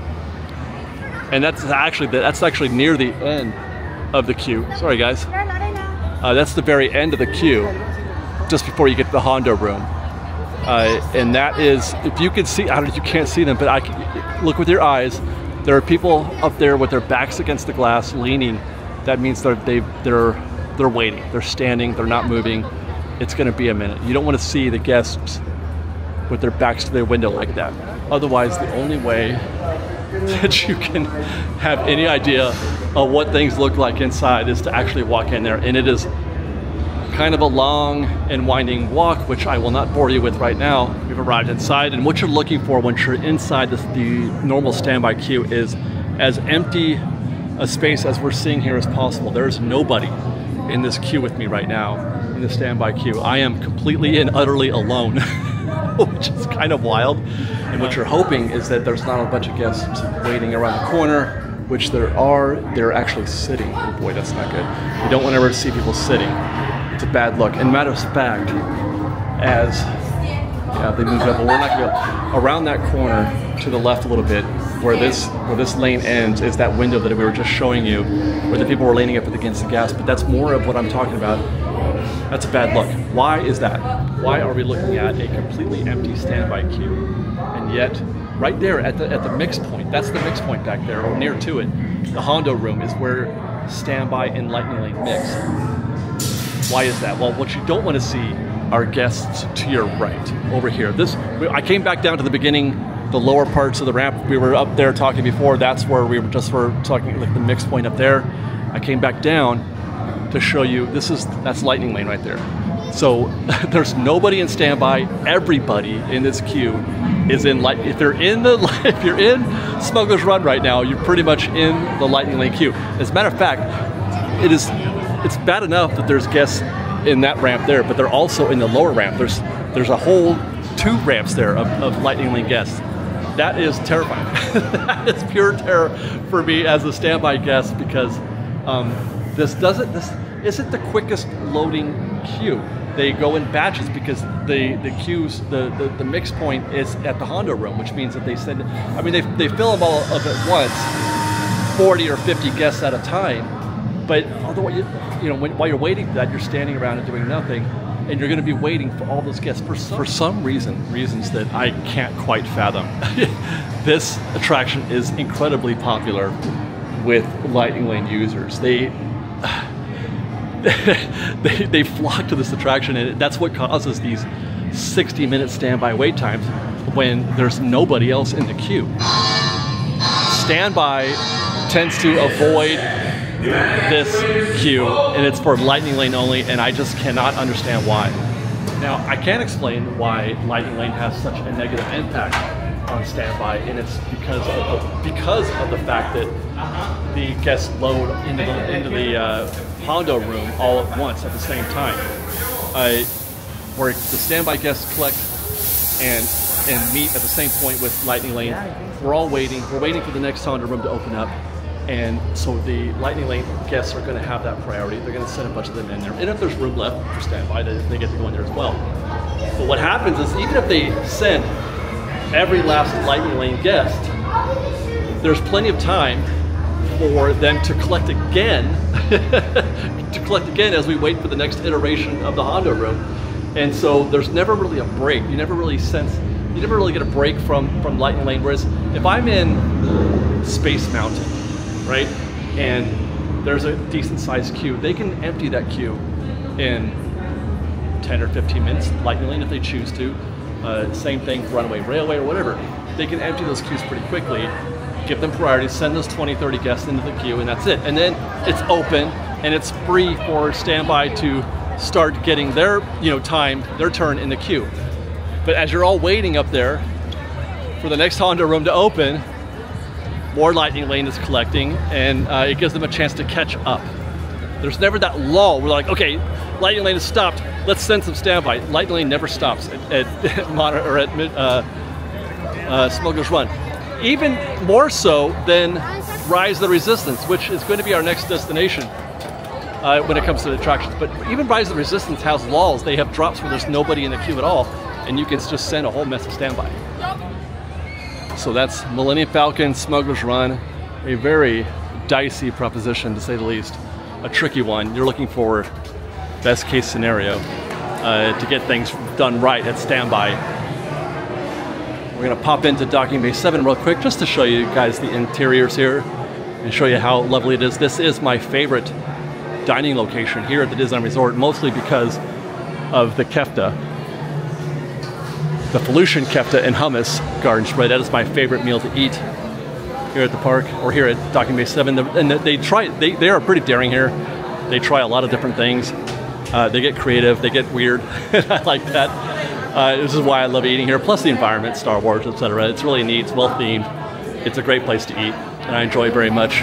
And that's actually near the end of the queue. Sorry, guys. That's the very end of the queue, just before you get to the Hondo room. And that is, if you can see, I don't know if you can't see them, but look with your eyes. There are people up there with their backs against the glass, leaning. That means they're waiting. They're standing. They're not moving. It's going to be a minute. You don't want to see the guests with their backs to their window like that. Otherwise, the only way that you can have any idea of what things look like inside is to actually walk in there. And it is kind of a long and winding walk, which I will not bore you with right now. We've arrived inside, and what you're looking for when you're inside the normal standby queue is as empty a space as we're seeing here as possible. There's nobody in this queue with me right now, in the standby queue. I am completely and utterly alone, which is kind of wild. And what you're hoping is that there's not a bunch of guests waiting around the corner, which there are. They're actually sitting. Oh boy, that's not good. You don't want to ever see people sitting. It's a bad look. And matter of fact, as they move up, but we're not going to go around that corner to the left a little bit, where this lane ends is that window that we were just showing you, where the people were leaning up against the gas. But that's more of what I'm talking about. That's a bad look. Why is that? Why are we looking at a completely empty standby queue? And yet, right there at the mix point, that's the mix point back there, or near to it, the Hondo room is where standby and Lightning Lane mix. Why is that? Well, what you don't want to see are guests to your right, over here. I came back down to the beginning, the lower parts of the ramp. We were up there talking before. That's where we were talking, like the mix point up there. I came back down to show you, that's Lightning Lane right there. So there's nobody in standby. Everybody in this queue is in if you're in Smuggler's Run right now, you're pretty much in the Lightning Lane queue. As a matter of fact, it's bad enough that there's guests in that ramp there, but they're also in the lower ramp. There's a whole 2 ramps there of Lightning Lane guests. That is terrifying. That is pure terror for me as a standby guest, because this isn't the quickest loading queue. They go in batches because the queues, the mix point is at the Hondo room, which means that they send, I mean, they fill them all up at once, 40 or 50 guests at a time. But although while you're waiting for that, you're standing around and doing nothing, and you're going to be waiting for all those guests for some reasons that I can't quite fathom. This attraction is incredibly popular with Lightning Lane users. They flock to this attraction, and that's what causes these 60-minute standby wait times when there's nobody else in the queue. Standby tends to avoid this queue, and it's for Lightning Lane only, and I just cannot understand why. Now, I can't explain why Lightning Lane has such a negative impact on standby, and it's because of the fact that the guests load into the Hondo room all at once at the same time, where the standby guests collect and meet at the same point with Lightning Lane. We're all waiting. We're waiting for the next Hondo room to open up. And so the Lightning Lane guests are going to have that priority. They're going to send a bunch of them in there. And if there's room left for standby, they get to go in there as well. But what happens is, even if they send every last Lightning Lane guest, there's plenty of time for them to collect again, as we wait for the next iteration of the Hondo room. And so there's never really a break. You never really get a break from Lightning Lane. Whereas if I'm in Space Mountain, right, and there's a decent sized queue, they can empty that queue in 10 or 15 minutes, Lightning Lane if they choose to. Same thing for Runaway Railway or whatever. They can empty those queues pretty quickly, give them priority, send those 20, 30 guests into the queue, and that's it. And then it's open and it's free for standby to start getting their their turn in the queue. But as you're all waiting up there for the next Hondo room to open, more Lightning Lane is collecting, and it gives them a chance to catch up. There's never that lull where, like, okay, Lightning Lane has stopped, let's send some standby. Lightning Lane never stops at Smuggler's Run. Even more so than Rise of the Resistance, which is going to be our next destination when it comes to the attractions. But even Rise of the Resistance has lulls. They have drops where there's nobody in the queue at all, and you can just send a whole mess of standby. So that's Millennium Falcon, Smuggler's Run, a very dicey proposition, to say the least. A tricky one. You're looking for best case scenario to get things done right at standby. We're gonna pop into Docking Bay 7 real quick just to show you guys the interiors here and show you how lovely it is. This is my favorite dining location here at the Disneyland Resort, mostly because of the kefta. The Felucian kefta and hummus garden spread. That is my favorite meal to eat here at the park, or here at Docking Bay 7. And they are pretty daring here. They try a lot of different things. They get creative, they get weird. I like that. This is why I love eating here. Plus the environment, Star Wars, etc. It's really neat, it's well themed. It's a great place to eat, and I enjoy it very much.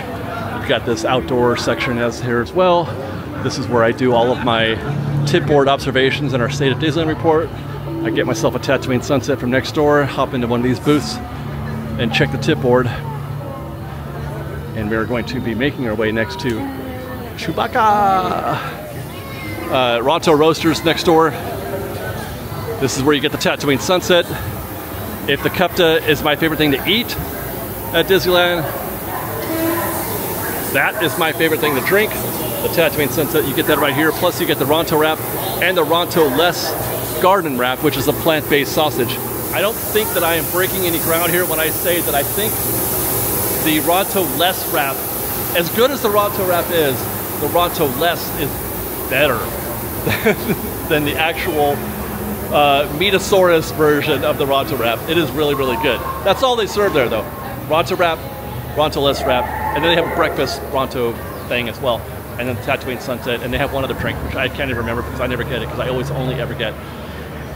We've got this outdoor section here as well. This is where I do all of my tip board observations in our State of Disneyland report. I get myself a Tatooine Sunset from next door, hop into one of these booths, and check the tip board. And we're going to be making our way next to Chewbacca. Ronto Roasters next door. This is where you get the Tatooine Sunset. If the kefta is my favorite thing to eat at Disneyland, that is my favorite thing to drink. The Tatooine Sunset, you get that right here. Plus you get the Ronto wrap and the Ronto Less Garden wrap, which is a plant-based sausage. I don't think that I am breaking any ground here when I say that I think the Ronto Less wrap, as good as the Ronto wrap is, the Ronto Less is better than the actual Metasaurus version of the Ronto wrap. It is really, really good. That's all they serve there, though. Ronto wrap, Ronto Less wrap, and then they have a breakfast Ronto thing as well, and then Tatooine Sunset, and they have one other drink, which I can't even remember because I never get it, because I always only ever get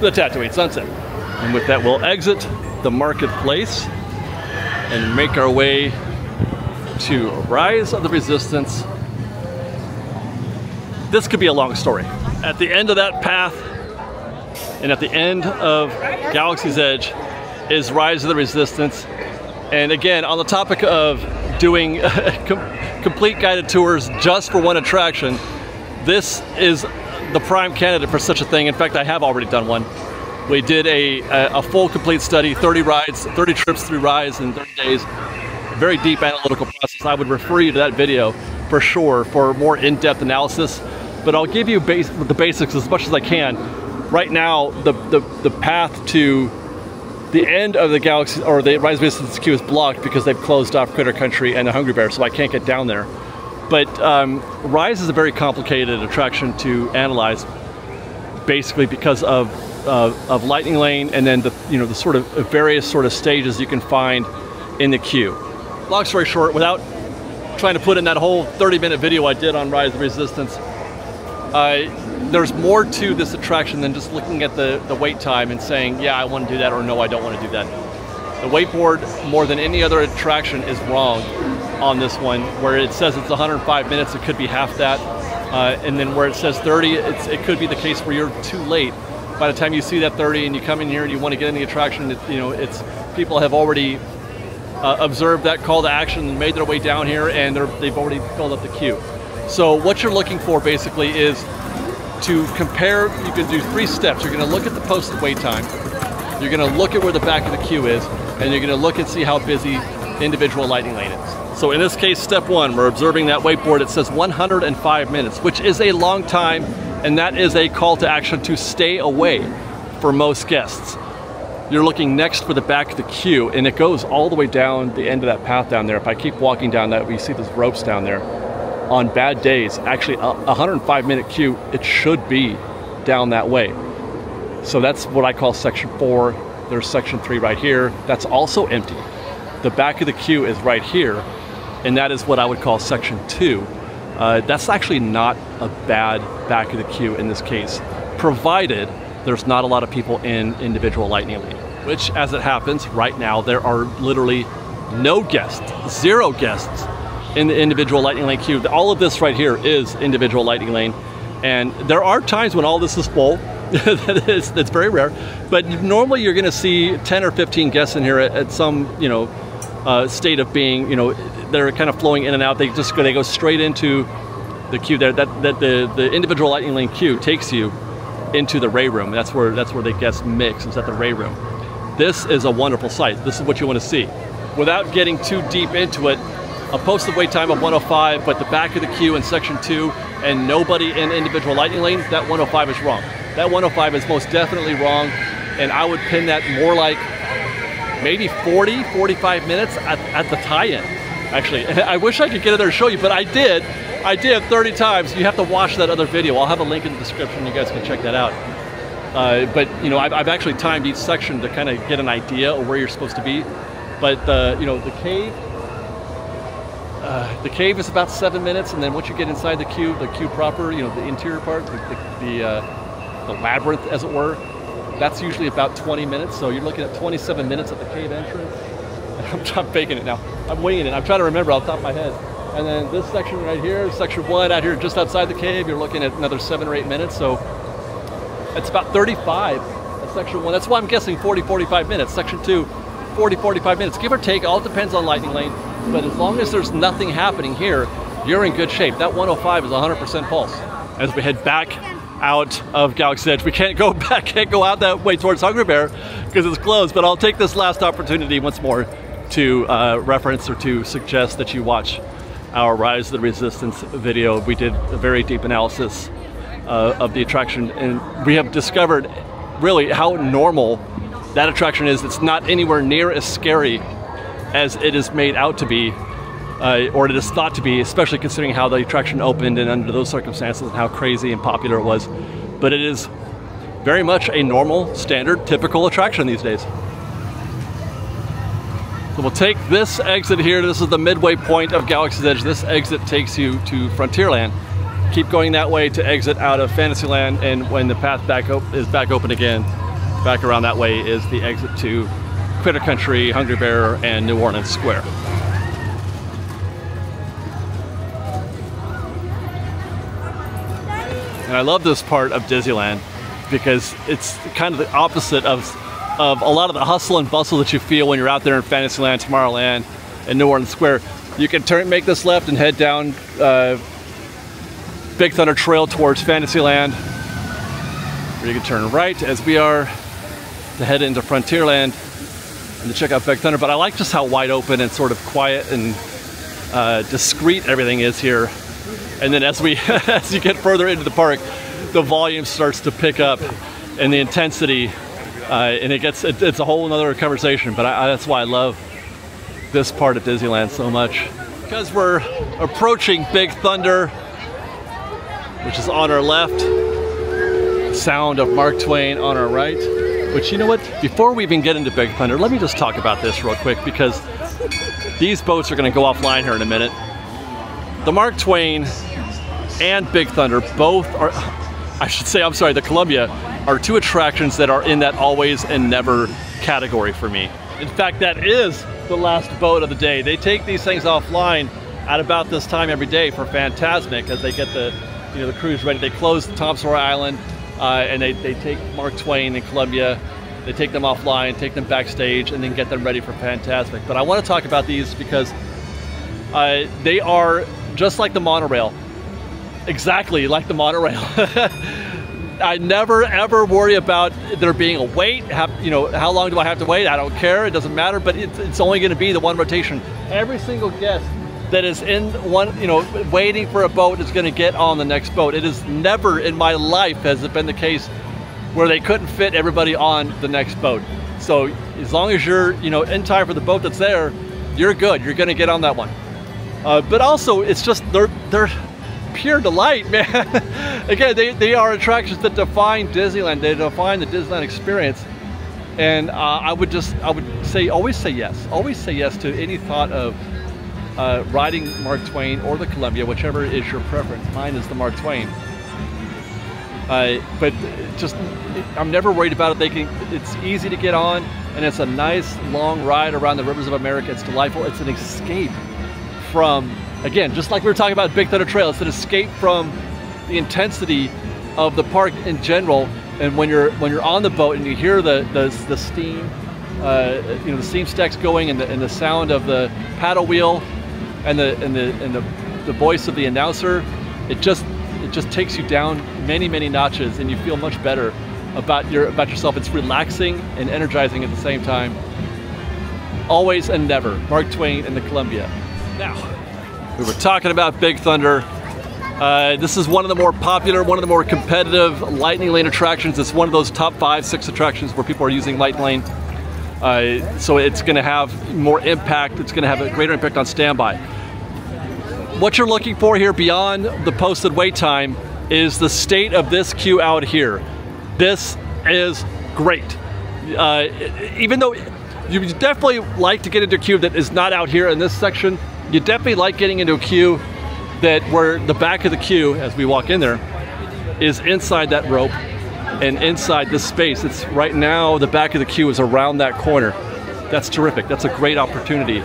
the Tatooine Sunset. And with that, we'll exit the marketplace and make our way to Rise of the Resistance. This could be a long story. At the end of that path and at the end of Galaxy's Edge is Rise of the Resistance. And again, on the topic of doing complete guided tours just for one attraction, this is the prime candidate for such a thing. In fact, I have already done one. We did a full complete study, 30 rides, 30 trips through Rise in 30 days. Very deep analytical process. I would refer you to that video for sure for more in-depth analysis, but I'll give you the basics as much as I can. Right now, the path to the end of the Galaxy, or the Rise of the Resistance queue, is blocked because they've closed off Critter Country and the Hungry Bear, so I can't get down there. But Rise is a very complicated attraction to analyze, basically because of Lightning Lane and then the sort of various sort of stages you can find in the queue. Long story short, without trying to put in that whole 30-minute video I did on Rise of the Resistance, there's more to this attraction than just looking at the wait time and saying, yeah, I want to do that, or no, I don't want to do that. The wakeboard, more than any other attraction, is wrong on this one, where it says it's 105 minutes, it could be half that. And then where it says 30, it could be the case where you're too late. By the time you see that 30 and you come in here and you want to get in the attraction, people have already observed that call to action and made their way down here, and they've already filled up the queue. So what you're looking for basically is to compare. You can do 3 steps. You're going to look at the posted wait time, you're going to look at where the back of the queue is, and you're going to look and see how busy individual Lightning Lane is. So in this case, step 1, we're observing that wakeboard. It says 105 minutes, which is a long time, and that is a call to action to stay away for most guests. You're looking next for the back of the queue, and it goes all the way down the end of that path down there. If I keep walking down that, we see those ropes down there. On bad days, actually a 105-minute queue, it should be down that way. So that's what I call section 4. There's section 3 right here. That's also empty. The back of the queue is right here, and that is what I would call section 2. That's actually not a bad back of the queue in this case, provided there's not a lot of people in individual Lightning Lane, which, as it happens, right now there are literally no guests, 0 guests in the individual Lightning Lane queue. All of this right here is individual Lightning Lane, and there are times when all this is full. That's very rare, but normally you're going to see 10 or 15 guests in here at some state of being, they're kind of flowing in and out. They go straight into the queue there. That the individual Lightning Lane queue takes you into the Ray Room. That's where the guests mix, is at the Ray Room. This is a wonderful sight. This is what you want to see. Without getting too deep into it, a posted wait time of 105, but the back of the queue in section 2 and nobody in individual Lightning Lane, that 105 is wrong. That 105 is most definitely wrong, and I would pin that more like maybe 40, 45 minutes at the tie-in. Actually, I wish I could get in there and show you, but I did 30 times. You have to watch that other video. I'll have a link in the description. You guys can check that out. But I've actually timed each section to kind of get an idea of where you're supposed to be. But the cave is about 7 minutes, and then once you get inside the queue proper, the interior part, the labyrinth, as it were, that's usually about 20 minutes. So you're looking at 27 minutes at the cave entrance. I'm faking it now. I'm winging it. I'm trying to remember off the top of my head. And then this section right here, section 1 out here just outside the cave, you're looking at another 7 or 8 minutes. So it's about 35 at section 1. That's why I'm guessing 40, 45 minutes. Section 2, 40, 45 minutes, give or take. All depends on Lightning Lane. But as long as there's nothing happening here, you're in good shape. That 105 is 100% pulse. As we head back out of Galaxy's Edge, we can't go out that way towards Hungry Bear because it's closed, but I'll take this last opportunity once more to reference or to suggest that you watch our Rise of the Resistance video. We did a very deep analysis of the attraction, and we have discovered really how normal that attraction is. It's not anywhere near as scary as it is made out to be, or it is thought to be, especially considering how the attraction opened and under those circumstances and how crazy and popular it was. But it is very much a normal, standard, typical attraction these days. So we'll take this exit here. This is the midway point of Galaxy's Edge. This exit takes you to Frontierland. Keep going that way to exit out of Fantasyland, and when the path is back open again, back around that way is the exit to Critter Country, Hungry Bear, and New Orleans Square. And I love this part of Disneyland because it's kind of the opposite of a lot of the hustle and bustle that you feel when you're out there in Fantasyland, Tomorrowland, and New Orleans Square. You can make this left and head down Big Thunder Trail towards Fantasyland, or you can turn right as we are to head into Frontierland and to check out Big Thunder. But I like just how wide open and sort of quiet and discreet everything is here. And then as you get further into the park, the volume starts to pick up and the intensity, and it's a whole nother conversation. But that's why I love this part of Disneyland so much, because we're approaching Big Thunder, which is on our left. Sound of Mark Twain on our right. But you know what? Before we even get into Big Thunder, let me just talk about this real quick, because these boats are going to go offline here in a minute. The Mark Twain and Big Thunder both are, I should say, I'm sorry, the Columbia are two attractions that are in that always and never category for me. In fact, that is the last boat of the day. They take these things offline at about this time every day for Fantasmic as they get the cruise ready. They close Tom Sawyer Island and they take Mark Twain and Columbia. They take them offline, take them backstage, and then get them ready for Fantasmic. But I want to talk about these because they are just like the monorail. Exactly like the monorail. I never ever worry about there being a wait. How long do I have to wait? I don't care. It doesn't matter. But it's only going to be the one rotation. Every single guest that is in one, waiting for a boat is going to get on the next boat. It is never in my life has it been the case where they couldn't fit everybody on the next boat. So as long as you're, in time for the boat that's there, you're good. You're going to get on that one. But also, it's just they're pure delight, man. Again, they are attractions that define Disneyland. They define the Disneyland experience. And I would say always say yes. Always say yes to any thought of riding Mark Twain or the Columbia, whichever is your preference. Mine is the Mark Twain. But I'm never worried about it. It's easy to get on, and it's a nice long ride around the rivers of America. It's delightful. It's an escape from, again, just like we were talking about Big Thunder Trail, it's an escape from the intensity of the park in general. And when you're on the boat and you hear the steam, the steam stacks going, and the sound of the paddle wheel, and the voice of the announcer, it just takes you down many notches, and you feel much better about yourself. It's relaxing and energizing at the same time. Always and never, Mark Twain and the Columbia. Now, we were talking about Big Thunder. This is one of the more popular, one of the more competitive Lightning Lane attractions. It's one of those top 5-6 attractions where people are using Lightning Lane. So it's going to have more impact. It's going to have a greater impact on standby. What you're looking for here beyond the posted wait time is the state of this queue out here. This is great. Even though you definitely like to get into a queue that is not out here in this section, you definitely like getting into a queue where the back of the queue, as we walk in there, is inside that rope and inside this space. It's right now, the back of the queue is around that corner. That's terrific. That's a great opportunity.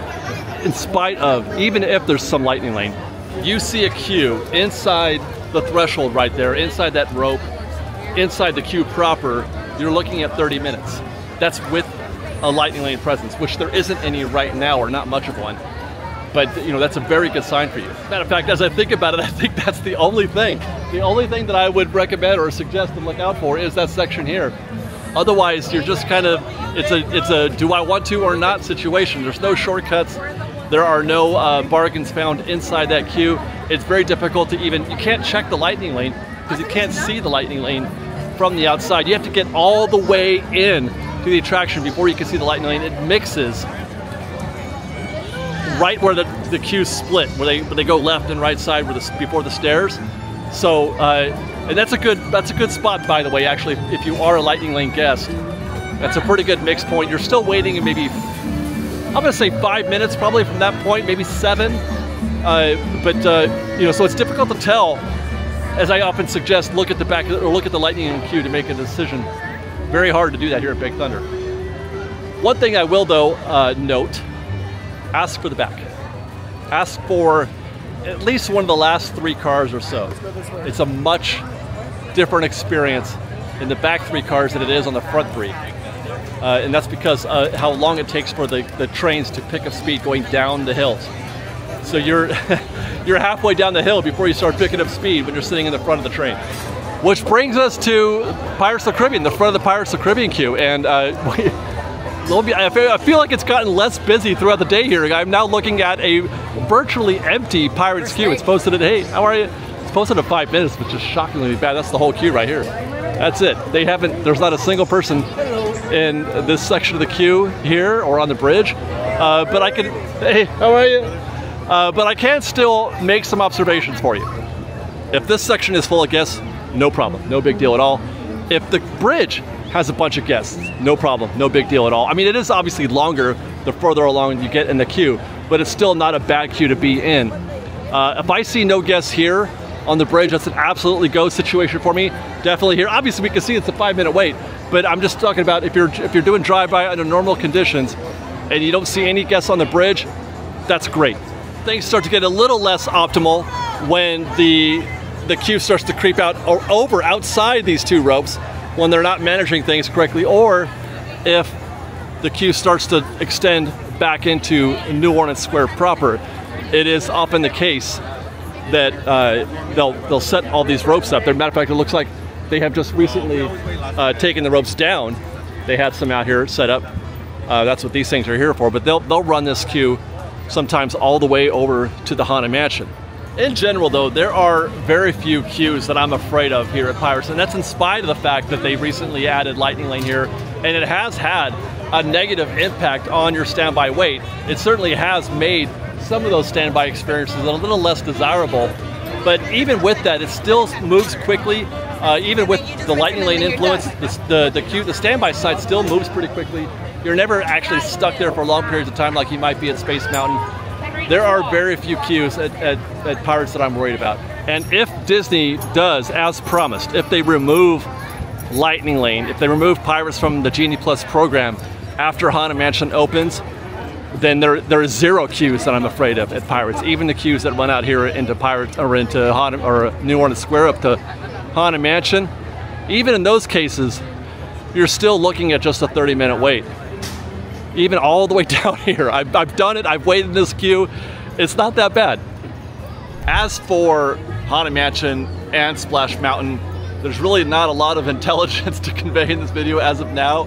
In spite of, even if there's some Lightning Lane, you see a queue inside the threshold right there, inside that rope, inside the queue proper, you're looking at 30 minutes. That's with a Lightning Lane presence, which there isn't any right now, or not much of one. But that's a very good sign for you. Matter of fact, as I think about it, I think that's the only thing. The only thing that I would recommend or suggest to look out for is that section here. Otherwise, you're just kind of, it's a do I want to or not situation. There's no shortcuts. There are no bargains found inside that queue. It's very difficult to you can't check the Lightning Lane because you can't see the Lightning Lane from the outside. You have to get all the way in to the attraction before you can see the Lightning Lane. It mixes right where the queues split, where they go left and right side before the stairs. So, and that's a good spot, by the way, actually, if you are a Lightning Lane guest. That's a pretty good mix point. You're still waiting maybe, I'm gonna say 5 minutes probably from that point, maybe 7. So it's difficult to tell. As I often suggest, look at the back or look at the Lightning Lane queue to make a decision. Very hard to do that here at Big Thunder. One thing I will though note, ask for the back. Ask for at least one of the last 3 cars or so. It's a much different experience in the back 3 cars than it is on the front 3. And that's because how long it takes for the trains to pick up speed going down the hills. So you're you're halfway down the hill before you start picking up speed when you're sitting in the front of the train. Which brings us to Pirates of the Caribbean, the front of the Pirates of the Caribbean queue. And I feel like it's gotten less busy throughout the day here. I'm now looking at a virtually empty Pirates queue. It's posted at, hey, how are you? It's posted at 5 minutes, which is shockingly bad. That's the whole queue right here. That's it. There's not a single person in this section of the queue here or on the bridge. But I can, hey, how are you? But I can still make some observations for you. If this section is full of guests, no problem, no big deal at all. If the bridge has a bunch of guests, no problem, no big deal at all. I mean, it is obviously longer the further along you get in the queue, but it's still not a bad queue to be in. If I see no guests here on the bridge, that's an absolutely go situation for me. Definitely here. Obviously, we can see it's a 5-minute wait, but I'm just talking about if you're doing drive-by under normal conditions and you don't see any guests on the bridge, that's great. Things start to get a little less optimal when the queue starts to creep out or over outside these 2 ropes when they're not managing things correctly, or if the queue starts to extend back into New Orleans Square proper. It is often the case that they'll set all these ropes up. As a matter of fact, it looks like they have just recently taken the ropes down. They had some out here set up. That's what these things are here for, but they'll run this queue sometimes all the way over to the Haunted Mansion. In general though, there are very few queues that I'm afraid of here at Pirates, and that's in spite of the fact that they recently added Lightning Lane here, and it has had a negative impact on your standby wait. It certainly has made some of those standby experiences a little less desirable, but even with that, it still moves quickly. Even with the Lightning Lane influence, the standby side still moves pretty quickly. You're never actually stuck there for long periods of time like you might be at Space Mountain. There are very few queues at Pirates that I'm worried about. And if Disney does, as promised, if they remove Lightning Lane, if they remove Pirates from the Genie Plus program after Haunted Mansion opens, then there is 0 queues that I'm afraid of at Pirates. Even the queues that run out here into Pirates or into New Orleans Square up to Haunted Mansion, even in those cases, you're still looking at just a 30-minute wait. Even all the way down here. I've done it, I've waited in this queue. It's not that bad. As for Haunted Mansion and Splash Mountain, there's really not a lot of intelligence to convey in this video as of now.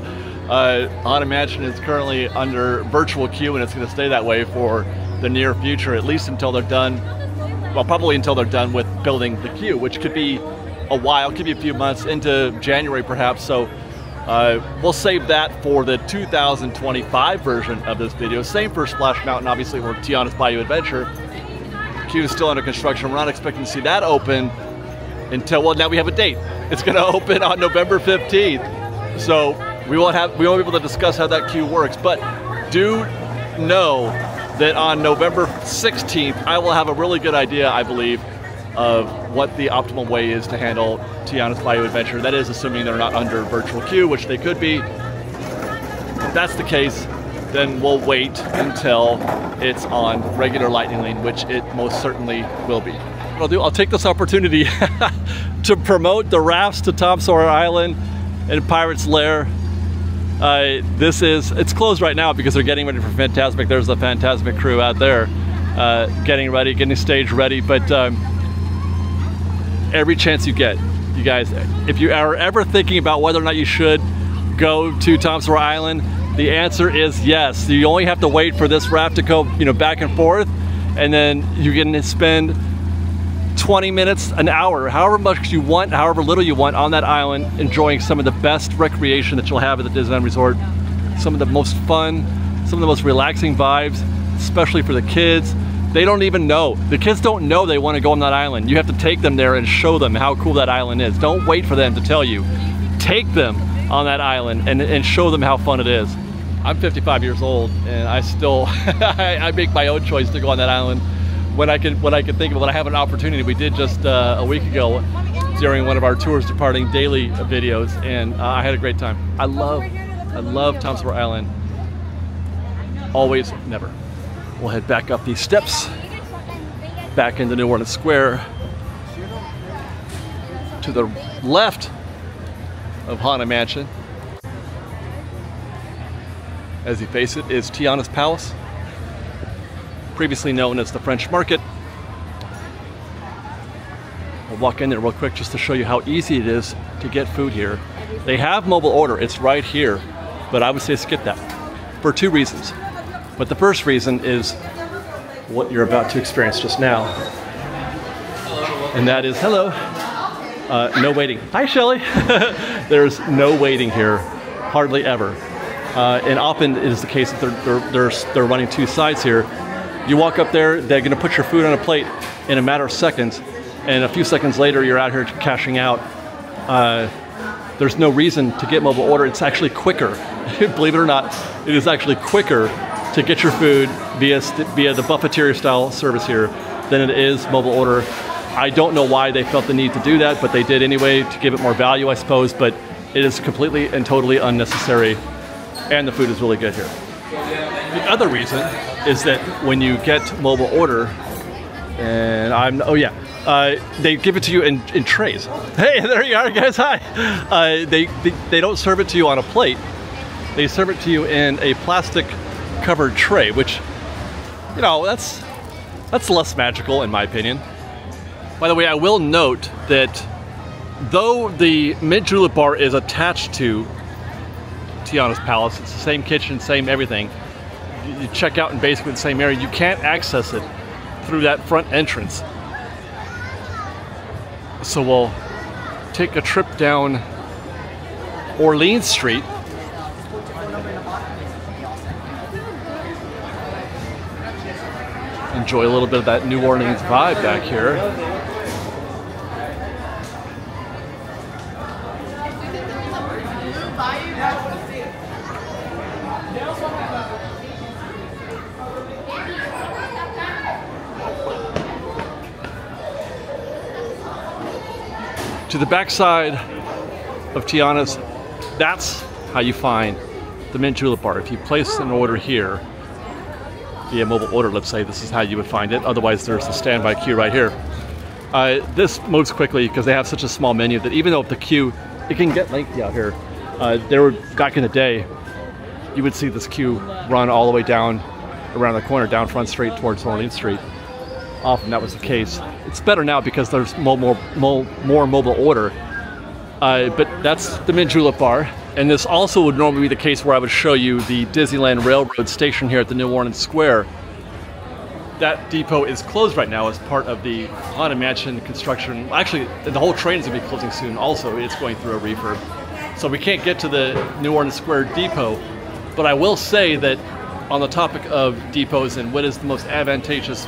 Haunted Mansion is currently under virtual queue, and it's going to stay that way for the near future, at least until they're done, well, probably until they're done with building the queue, which could be a while, could be a few months, into January perhaps. So we'll save that for the 2025 version of this video. Same for Splash Mountain, obviously, or Tiana's Bayou Adventure. Queue is still under construction. We're not expecting to see that open until, well, now we have a date. It's going to open on November 15th. So we won't be able to discuss how that queue works, but do know that on November 16th, I will have a really good idea, I believe, of what the optimal way is to handle Tiana's Bayou Adventure. That is assuming they're not under virtual queue, which they could be. If that's the case, then we'll wait until it's on regular Lightning Lane, which it most certainly will be. What I'll do, I'll take this opportunity to promote the rafts to Tom Sawyer Island and Pirate's Lair. It's closed right now because they're getting ready for Fantasmic. There's the Fantasmic crew out there getting ready, getting the stage ready, but every chance you get, you guys, if you are ever thinking about whether or not you should go to Tom Sawyer Island, the answer is yes. You only have to wait for this raft to go, back and forth, and then you can spend 20 minutes, an hour, however much you want, however little you want on that island, enjoying some of the best recreation that you'll have at the Disneyland Resort. Some of the most fun, some of the most relaxing vibes, especially for the kids. They don't even know. The kids don't know they want to go on that island. You have to take them there and show them how cool that island is. Don't wait for them to tell you. Take them on that island and show them how fun it is. I'm 55 years old and I still, I make my own choice to go on that island when I can think of it, when I have an opportunity. We did just a week ago during one of our Tours Departing Daily videos, and I had a great time. I love Tom Sawyer Island. always, never. We'll head back up these steps, back into New Orleans Square. To the left of Haunted Mansion, as you face it, is Tiana's Palace, previously known as the French Market. We'll walk in there real quick just to show you how easy it is to get food here. They have mobile order, it's right here, but I would say skip that for two reasons. But the first reason is what you're about to experience just now, and that is, hello, no waiting. Hi, Shelly. There's no waiting here, hardly ever. And often it is the case that they're running two sides here. You walk up there, they're gonna put your food on a plate in a matter of seconds, and a few seconds later you're out here cashing out. There's no reason to get mobile order. It's actually quicker. Believe it or not, it is actually quicker to get your food via the buffeteria style service here than it is mobile order. I don't know why they felt the need to do that, but they did anyway to give it more value, I suppose, but it is completely and totally unnecessary, and the food is really good here. The other reason is that when you get mobile order, and they give it to you in trays. Hey, there you are, guys, hi. They don't serve it to you on a plate. They serve it to you in a plastic covered tray, which, you know, that's less magical in my opinion. By the way, I will note that though the Mint Julep bar is attached to Tiana's Palace, it's the same kitchen, same everything. You check out in basically the same area. You can't access it through that front entrance. So we'll take a trip down Orleans Street. Enjoy a little bit of that New Orleans vibe back here. To the backside of Tiana's, that's how you find the Mint Julep bar. If you place an order here via mobile order, let's say, this is how you would find it. Otherwise, there's the standby queue right here. This moves quickly because they have such a small menu that even though the queue, it can get lengthy out here. Back in the day, you would see this queue run all the way down around the corner, down Front Street towards Orleans Street. Often that was the case. It's better now because there's more mobile order. But that's the Mint Julep bar. And this also would normally be the case where I would show you the Disneyland Railroad station here at the New Orleans Square. That depot is closed right now as part of the Haunted Mansion construction. Actually, the whole train is going to be closing soon also. It's going through a refurb. So we can't get to the New Orleans Square depot. But I will say that on the topic of depots and what is the most advantageous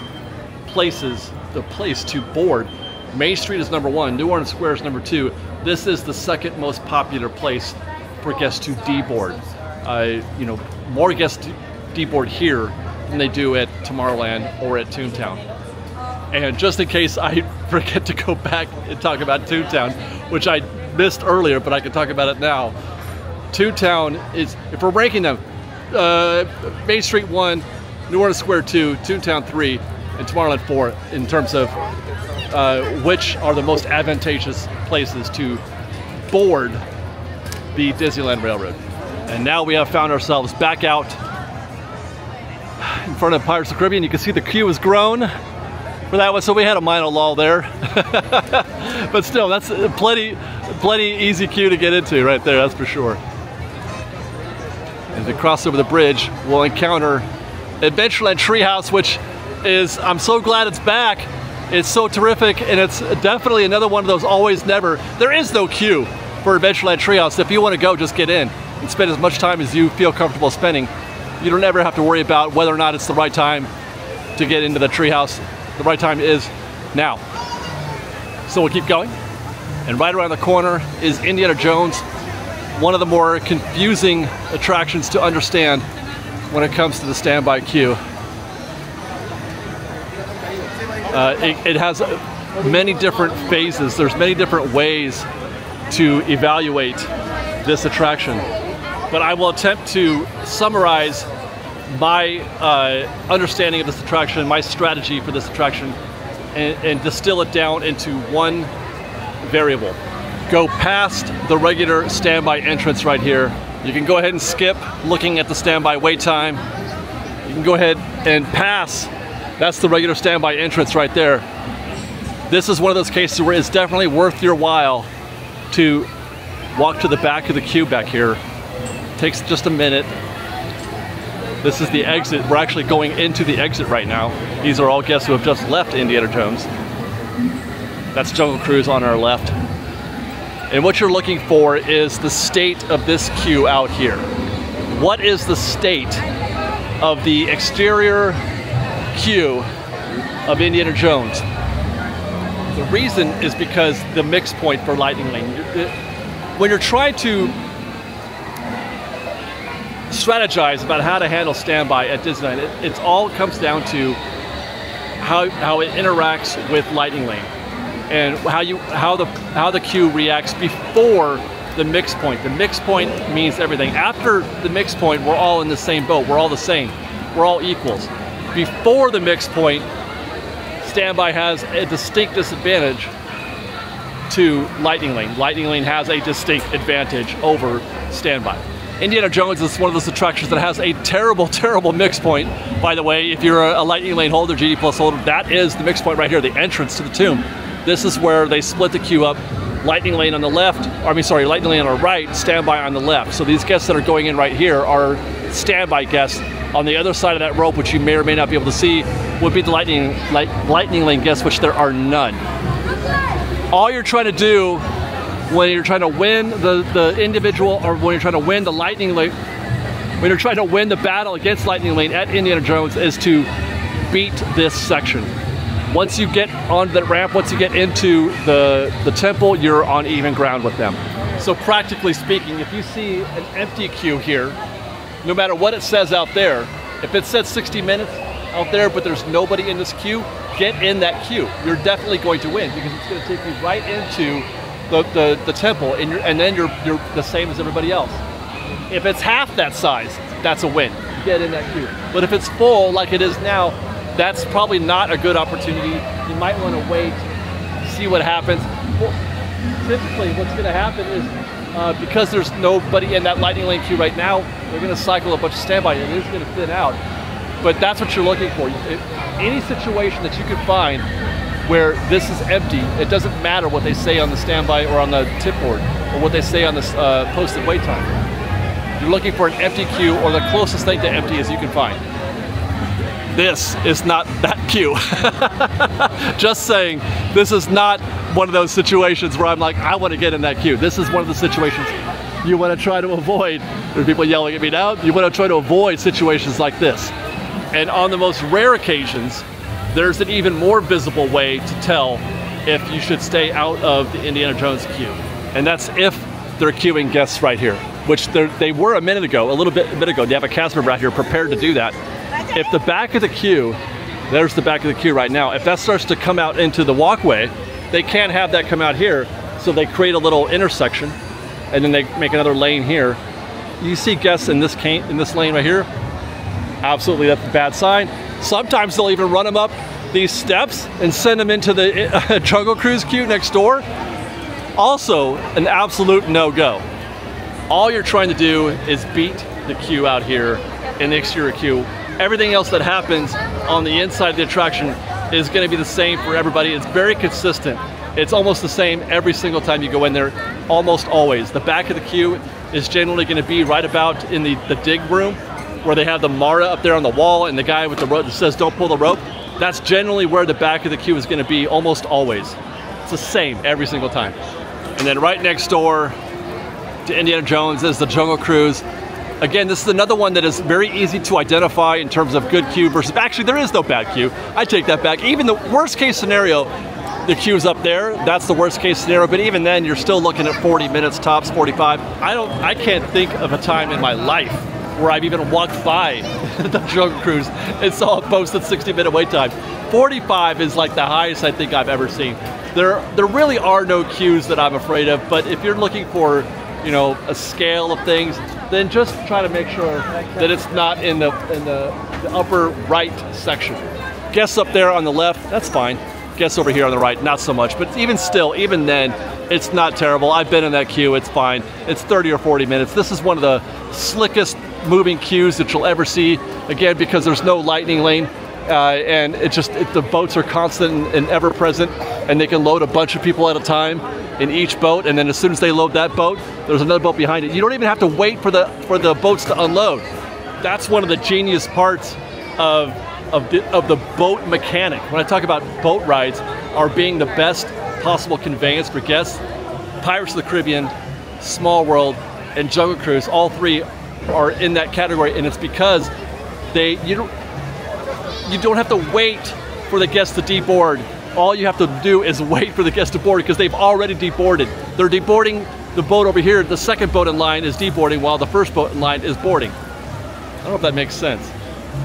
place to board, Main Street is number one, New Orleans Square is number two. This is the second most popular place for guests to deboard. You know, more guests deboard here than they do at Tomorrowland or at Toontown. And just in case I forget to go back and talk about Toontown, which I missed earlier, but I can talk about it now. Toontown is, if we're ranking them, Main Street 1, New Orleans Square 2, Toontown 3, and Tomorrowland 4 in terms of which are the most advantageous places to board the Disneyland Railroad. And now we have found ourselves back out in front of Pirates of the Caribbean. You can see the queue has grown for that one, so we had a minor lull there. But still, that's plenty easy queue to get into right there, that's for sure. As we cross over the bridge, we'll encounter Adventureland Treehouse, which is, I'm so glad it's back. It's so terrific, and it's definitely another one of those always never. There is no queue for Adventureland Treehouse. If you want to go, just get in and spend as much time as you feel comfortable spending. You don't ever have to worry about whether or not it's the right time to get into the treehouse. The right time is now. So we'll keep going. And right around the corner is Indiana Jones, one of the more confusing attractions to understand when it comes to the standby queue. It has many different phases. There's many different ways to evaluate this attraction. But I will attempt to summarize my understanding of this attraction, my strategy for this attraction, and distill it down into one variable. Go past the regular standby entrance right here. You can go ahead and skip looking at the standby wait time. You can go ahead and pass. That's the regular standby entrance right there. This is one of those cases where it's definitely worth your while to walk to the back of the queue back here. Takes just a minute. This is the exit. We're actually going into the exit right now. These are all guests who have just left Indiana Jones. That's Jungle Cruise on our left. And what you're looking for is the state of this queue out here. What is the state of the exterior queue of Indiana Jones? The reason is because the mix point for Lightning Lane. When you're trying to strategize about how to handle standby at Disneyland, it all comes down to how it interacts with Lightning Lane and how the queue reacts before the mix point. The mix point means everything. After the mix point, we're all in the same boat. We're all the same. We're all equals. Before the mix point, standby has a distinct disadvantage to Lightning Lane. Lightning Lane has a distinct advantage over standby. Indiana Jones is one of those attractions that has a terrible, terrible mix point. By the way, if you're a Lightning Lane holder, GD Plus holder, that is the mix point right here, the entrance to the tomb. This is where they split the queue up. Lightning Lane on the left, Lightning Lane on the right, standby on the left. So these guests that are going in right here are standby guests. On the other side of that rope, which you may or may not be able to see, would be the Lightning Lane guests, which there are none. All you're trying to do when you're trying to win the individual, or when you're trying to win the Lightning Lane, when you're trying to win the battle against Lightning Lane at Indiana Jones, is to beat this section. Once you get on the ramp, once you get into the temple, you're on even ground with them. So practically speaking, if you see an empty queue here, no matter what it says out there, if it says 60 minutes out there, but there's nobody in this queue, get in that queue. You're definitely going to win, because it's going to take you right into the temple, and then you're the same as everybody else. If it's half that size, that's a win. Get in that queue. But if it's full, like it is now, that's probably not a good opportunity. You might want to wait, see what happens. Well, typically what's going to happen is, because there's nobody in that Lightning Lane queue right now, they're going to cycle a bunch of standby, and it is going to thin out. But that's what you're looking for. Any situation that you can find where this is empty, it doesn't matter what they say on the standby or on the tip board, or what they say on this posted wait time. You're looking for an empty queue, or the closest thing to empty as you can find. This is not that queue. Just saying, this is not one of those situations where I'm like, I want to get in that queue. This is one of the situations you want to try to avoid. There are people yelling at me now. You want to try to avoid situations like this. And on the most rare occasions, there's an even more visible way to tell if you should stay out of the Indiana Jones queue. And that's if they're queuing guests right here, which they were a minute ago, a bit ago. They have a cast member out here prepared to do that. If the back of the queue, there's the back of the queue right now, if that starts to come out into the walkway, they can't have that come out here, so they create a little intersection, and then they make another lane here. You see guests in this lane right here? Absolutely, that's a bad sign. Sometimes they'll even run them up these steps and send them into the Jungle Cruise queue next door. Also, an absolute no-go. All you're trying to do is beat the queue out here in the exterior queue. Everything else that happens on the inside of the attraction is going to be the same for everybody. It's very consistent. It's almost the same every single time you go in there, almost always. The back of the queue is generally going to be right about in the dig room, where they have the Mara up there on the wall and the guy with the rope that says don't pull the rope. That's generally where the back of the queue is going to be almost always. It's the same every single time. And then right next door to Indiana Jones is the Jungle Cruise. Again, this is another one that is very easy to identify in terms of good queue versus, actually there is no bad queue. I take that back. Even the worst case scenario, the queue's up there, that's the worst case scenario, but even then you're still looking at 40 minutes tops, 45. I can't think of a time in my life where I've even walked by the Jungle Cruise and saw a posted 60-minute wait time. 45 is like the highest I think I've ever seen. There really are no queues that I'm afraid of, but if you're looking for you know, a scale of things, then just try to make sure that it's not in the upper right section. Guests up there on the left, that's fine. Guests over here on the right, not so much. But even still, even then, it's not terrible. I've been in that queue, it's fine. It's 30 or 40 minutes. This is one of the slickest moving queues that you'll ever see. Again, because there's no lightning lane. And the boats are constant and ever present, and they can load a bunch of people at a time in each boat, and then as soon as they load that boat, there's another boat behind it. You don't even have to wait for the boats to unload. That's one of the genius parts of the boat mechanic. When I talk about boat rides are being the best possible conveyance for guests, Pirates of the Caribbean, Small World, and Jungle Cruise, all three are in that category, and it's because you don't have to wait for the guests to deboard. All you have to do is wait for the guests to board because they've already deboarded. They're deboarding the boat over here. The second boat in line is deboarding while the first boat in line is boarding. I don't know if that makes sense.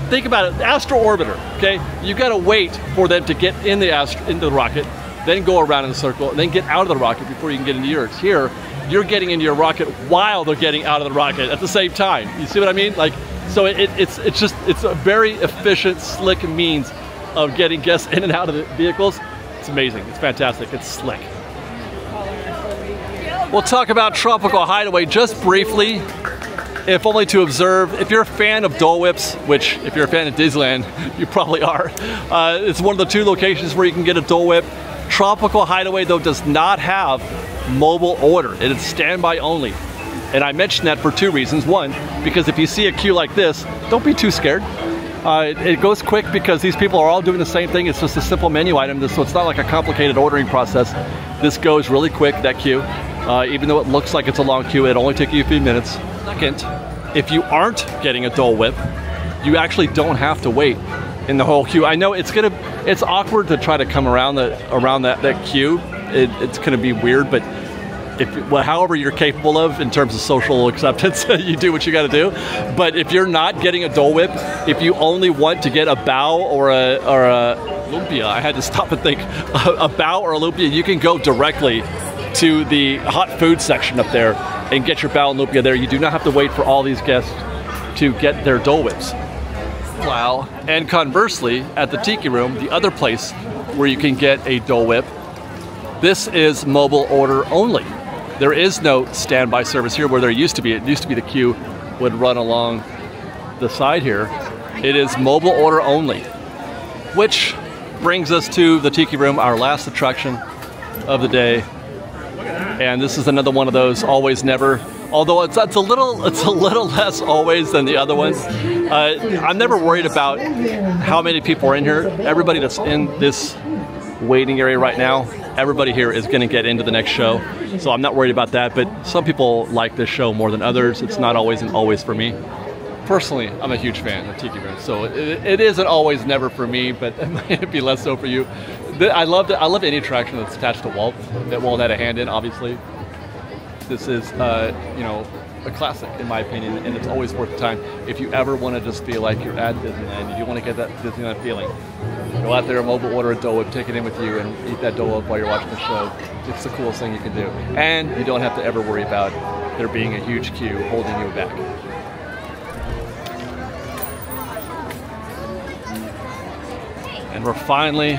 Think about it, Astro Orbiter, okay? You gotta wait for them to get in into the rocket, then go around in a circle, and then get out of the rocket before you can get into yours. Here, you're getting into your rocket while they're getting out of the rocket at the same time. You see what I mean? Like, so it's a very efficient, slick means of getting guests in and out of the vehicles. It's amazing, it's fantastic, it's slick. We'll talk about Tropical Hideaway just briefly, if only to observe. If you're a fan of Dole Whips, which if you're a fan of Disneyland, you probably are, it's one of the 2 locations where you can get a Dole Whip. Tropical Hideaway, though, does not have mobile order. It is standby only. And I mention that for 2 reasons. One, because if you see a queue like this, don't be too scared. It goes quick because these people are all doing the same thing. It's just a simple menu item, so it's not like a complicated ordering process. This goes really quick, that queue. Even though it looks like it's a long queue, it'll only take you a few minutes. Second, if you aren't getting a Dole Whip, you actually don't have to wait in the whole queue. I know it's awkward to try to come around that queue. It's gonna be weird, but however you're capable of in terms of social acceptance, you do what you gotta do. But if you're not getting a Dole Whip, if you only want to get a bao or a lumpia, I had to stop and think, a bao or a lumpia, you can go directly to the hot food section up there and get your bao and lumpia there. You do not have to wait for all these guests to get their Dole Whips. Wow. And conversely, at the Tiki Room, the other place where you can get a Dole Whip, this is mobile order only. There is no standby service here where there used to be. It used to be the queue would run along the side here. It is mobile order only, which brings us to the Tiki Room, our last attraction of the day. And this is another one of those always never, although it's a little less always than the other ones. I'm never worried about how many people are in here. Everybody that's in this waiting area right now, everybody here is going to get into the next show, so I'm not worried about that. But some people like this show more than others. It's not always and always for me. Personally, I'm a huge fan of Tiki Room, so it isn't always never for me, but it might be less so for you. I love any attraction that's attached to Walt that Walt had a hand in, obviously. This is, you know, a classic in my opinion, and it's always worth the time. If you ever want to just feel like you're at Disneyland, you want to get that Disneyland feeling, go out there, mobile order a Dole Whip, take it in with you, and eat that Dole Whip while you're watching the show. It's the coolest thing you can do. And you don't have to ever worry about there being a huge queue holding you back. And we're finally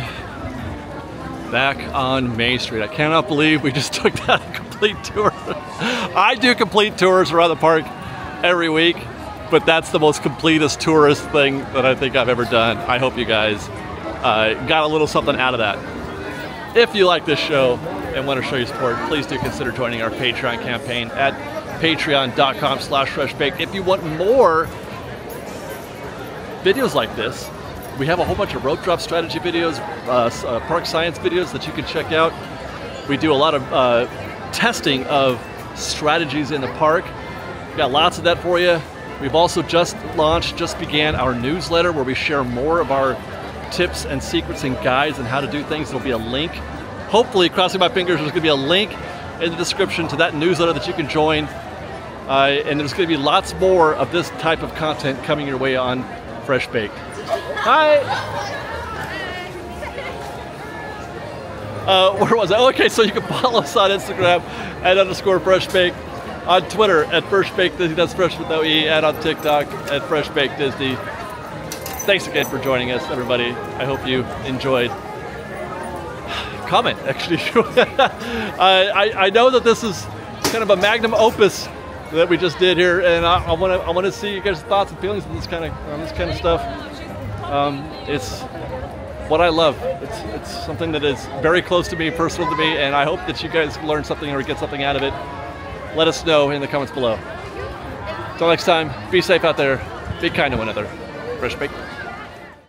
back on Main Street. I cannot believe we just took that complete tour. I do complete tours around the park every week, but that's the most completest tourist thing that I think I've ever done. I hope you guys got a little something out of that. If you like this show and want to show your support, please do consider joining our Patreon campaign at patreon.com/freshbaked. If you want more videos like this, we have a whole bunch of rope drop strategy videos, park science videos that you can check out. We do a lot of testing of strategies in the park. We've got lots of that for you. We've also just began our newsletter where we share more of our tips and secrets and guides on how to do things. There'll be a link. Hopefully, crossing my fingers, there's going to be a link in the description to that newsletter that you can join. And there's going to be lots more of this type of content coming your way on Fresh Baked. Hi! Where was I? Okay, so you can follow us on Instagram at _FreshBaked. On Twitter at Fresh Baked Disney, that's Fresh with no E, and on TikTok at Fresh Baked Disney. Thanks again for joining us, everybody. I hope you enjoyed. Comment, actually. I know that this is kind of a magnum opus that we just did here, and I want to see you guys' thoughts and feelings on this kind of stuff. It's what I love. It's something that is very close to me, personal to me, and I hope that you guys learn something or get something out of it. Let us know in the comments below. Until next time, be safe out there, be kind to one another. Fresh Baked.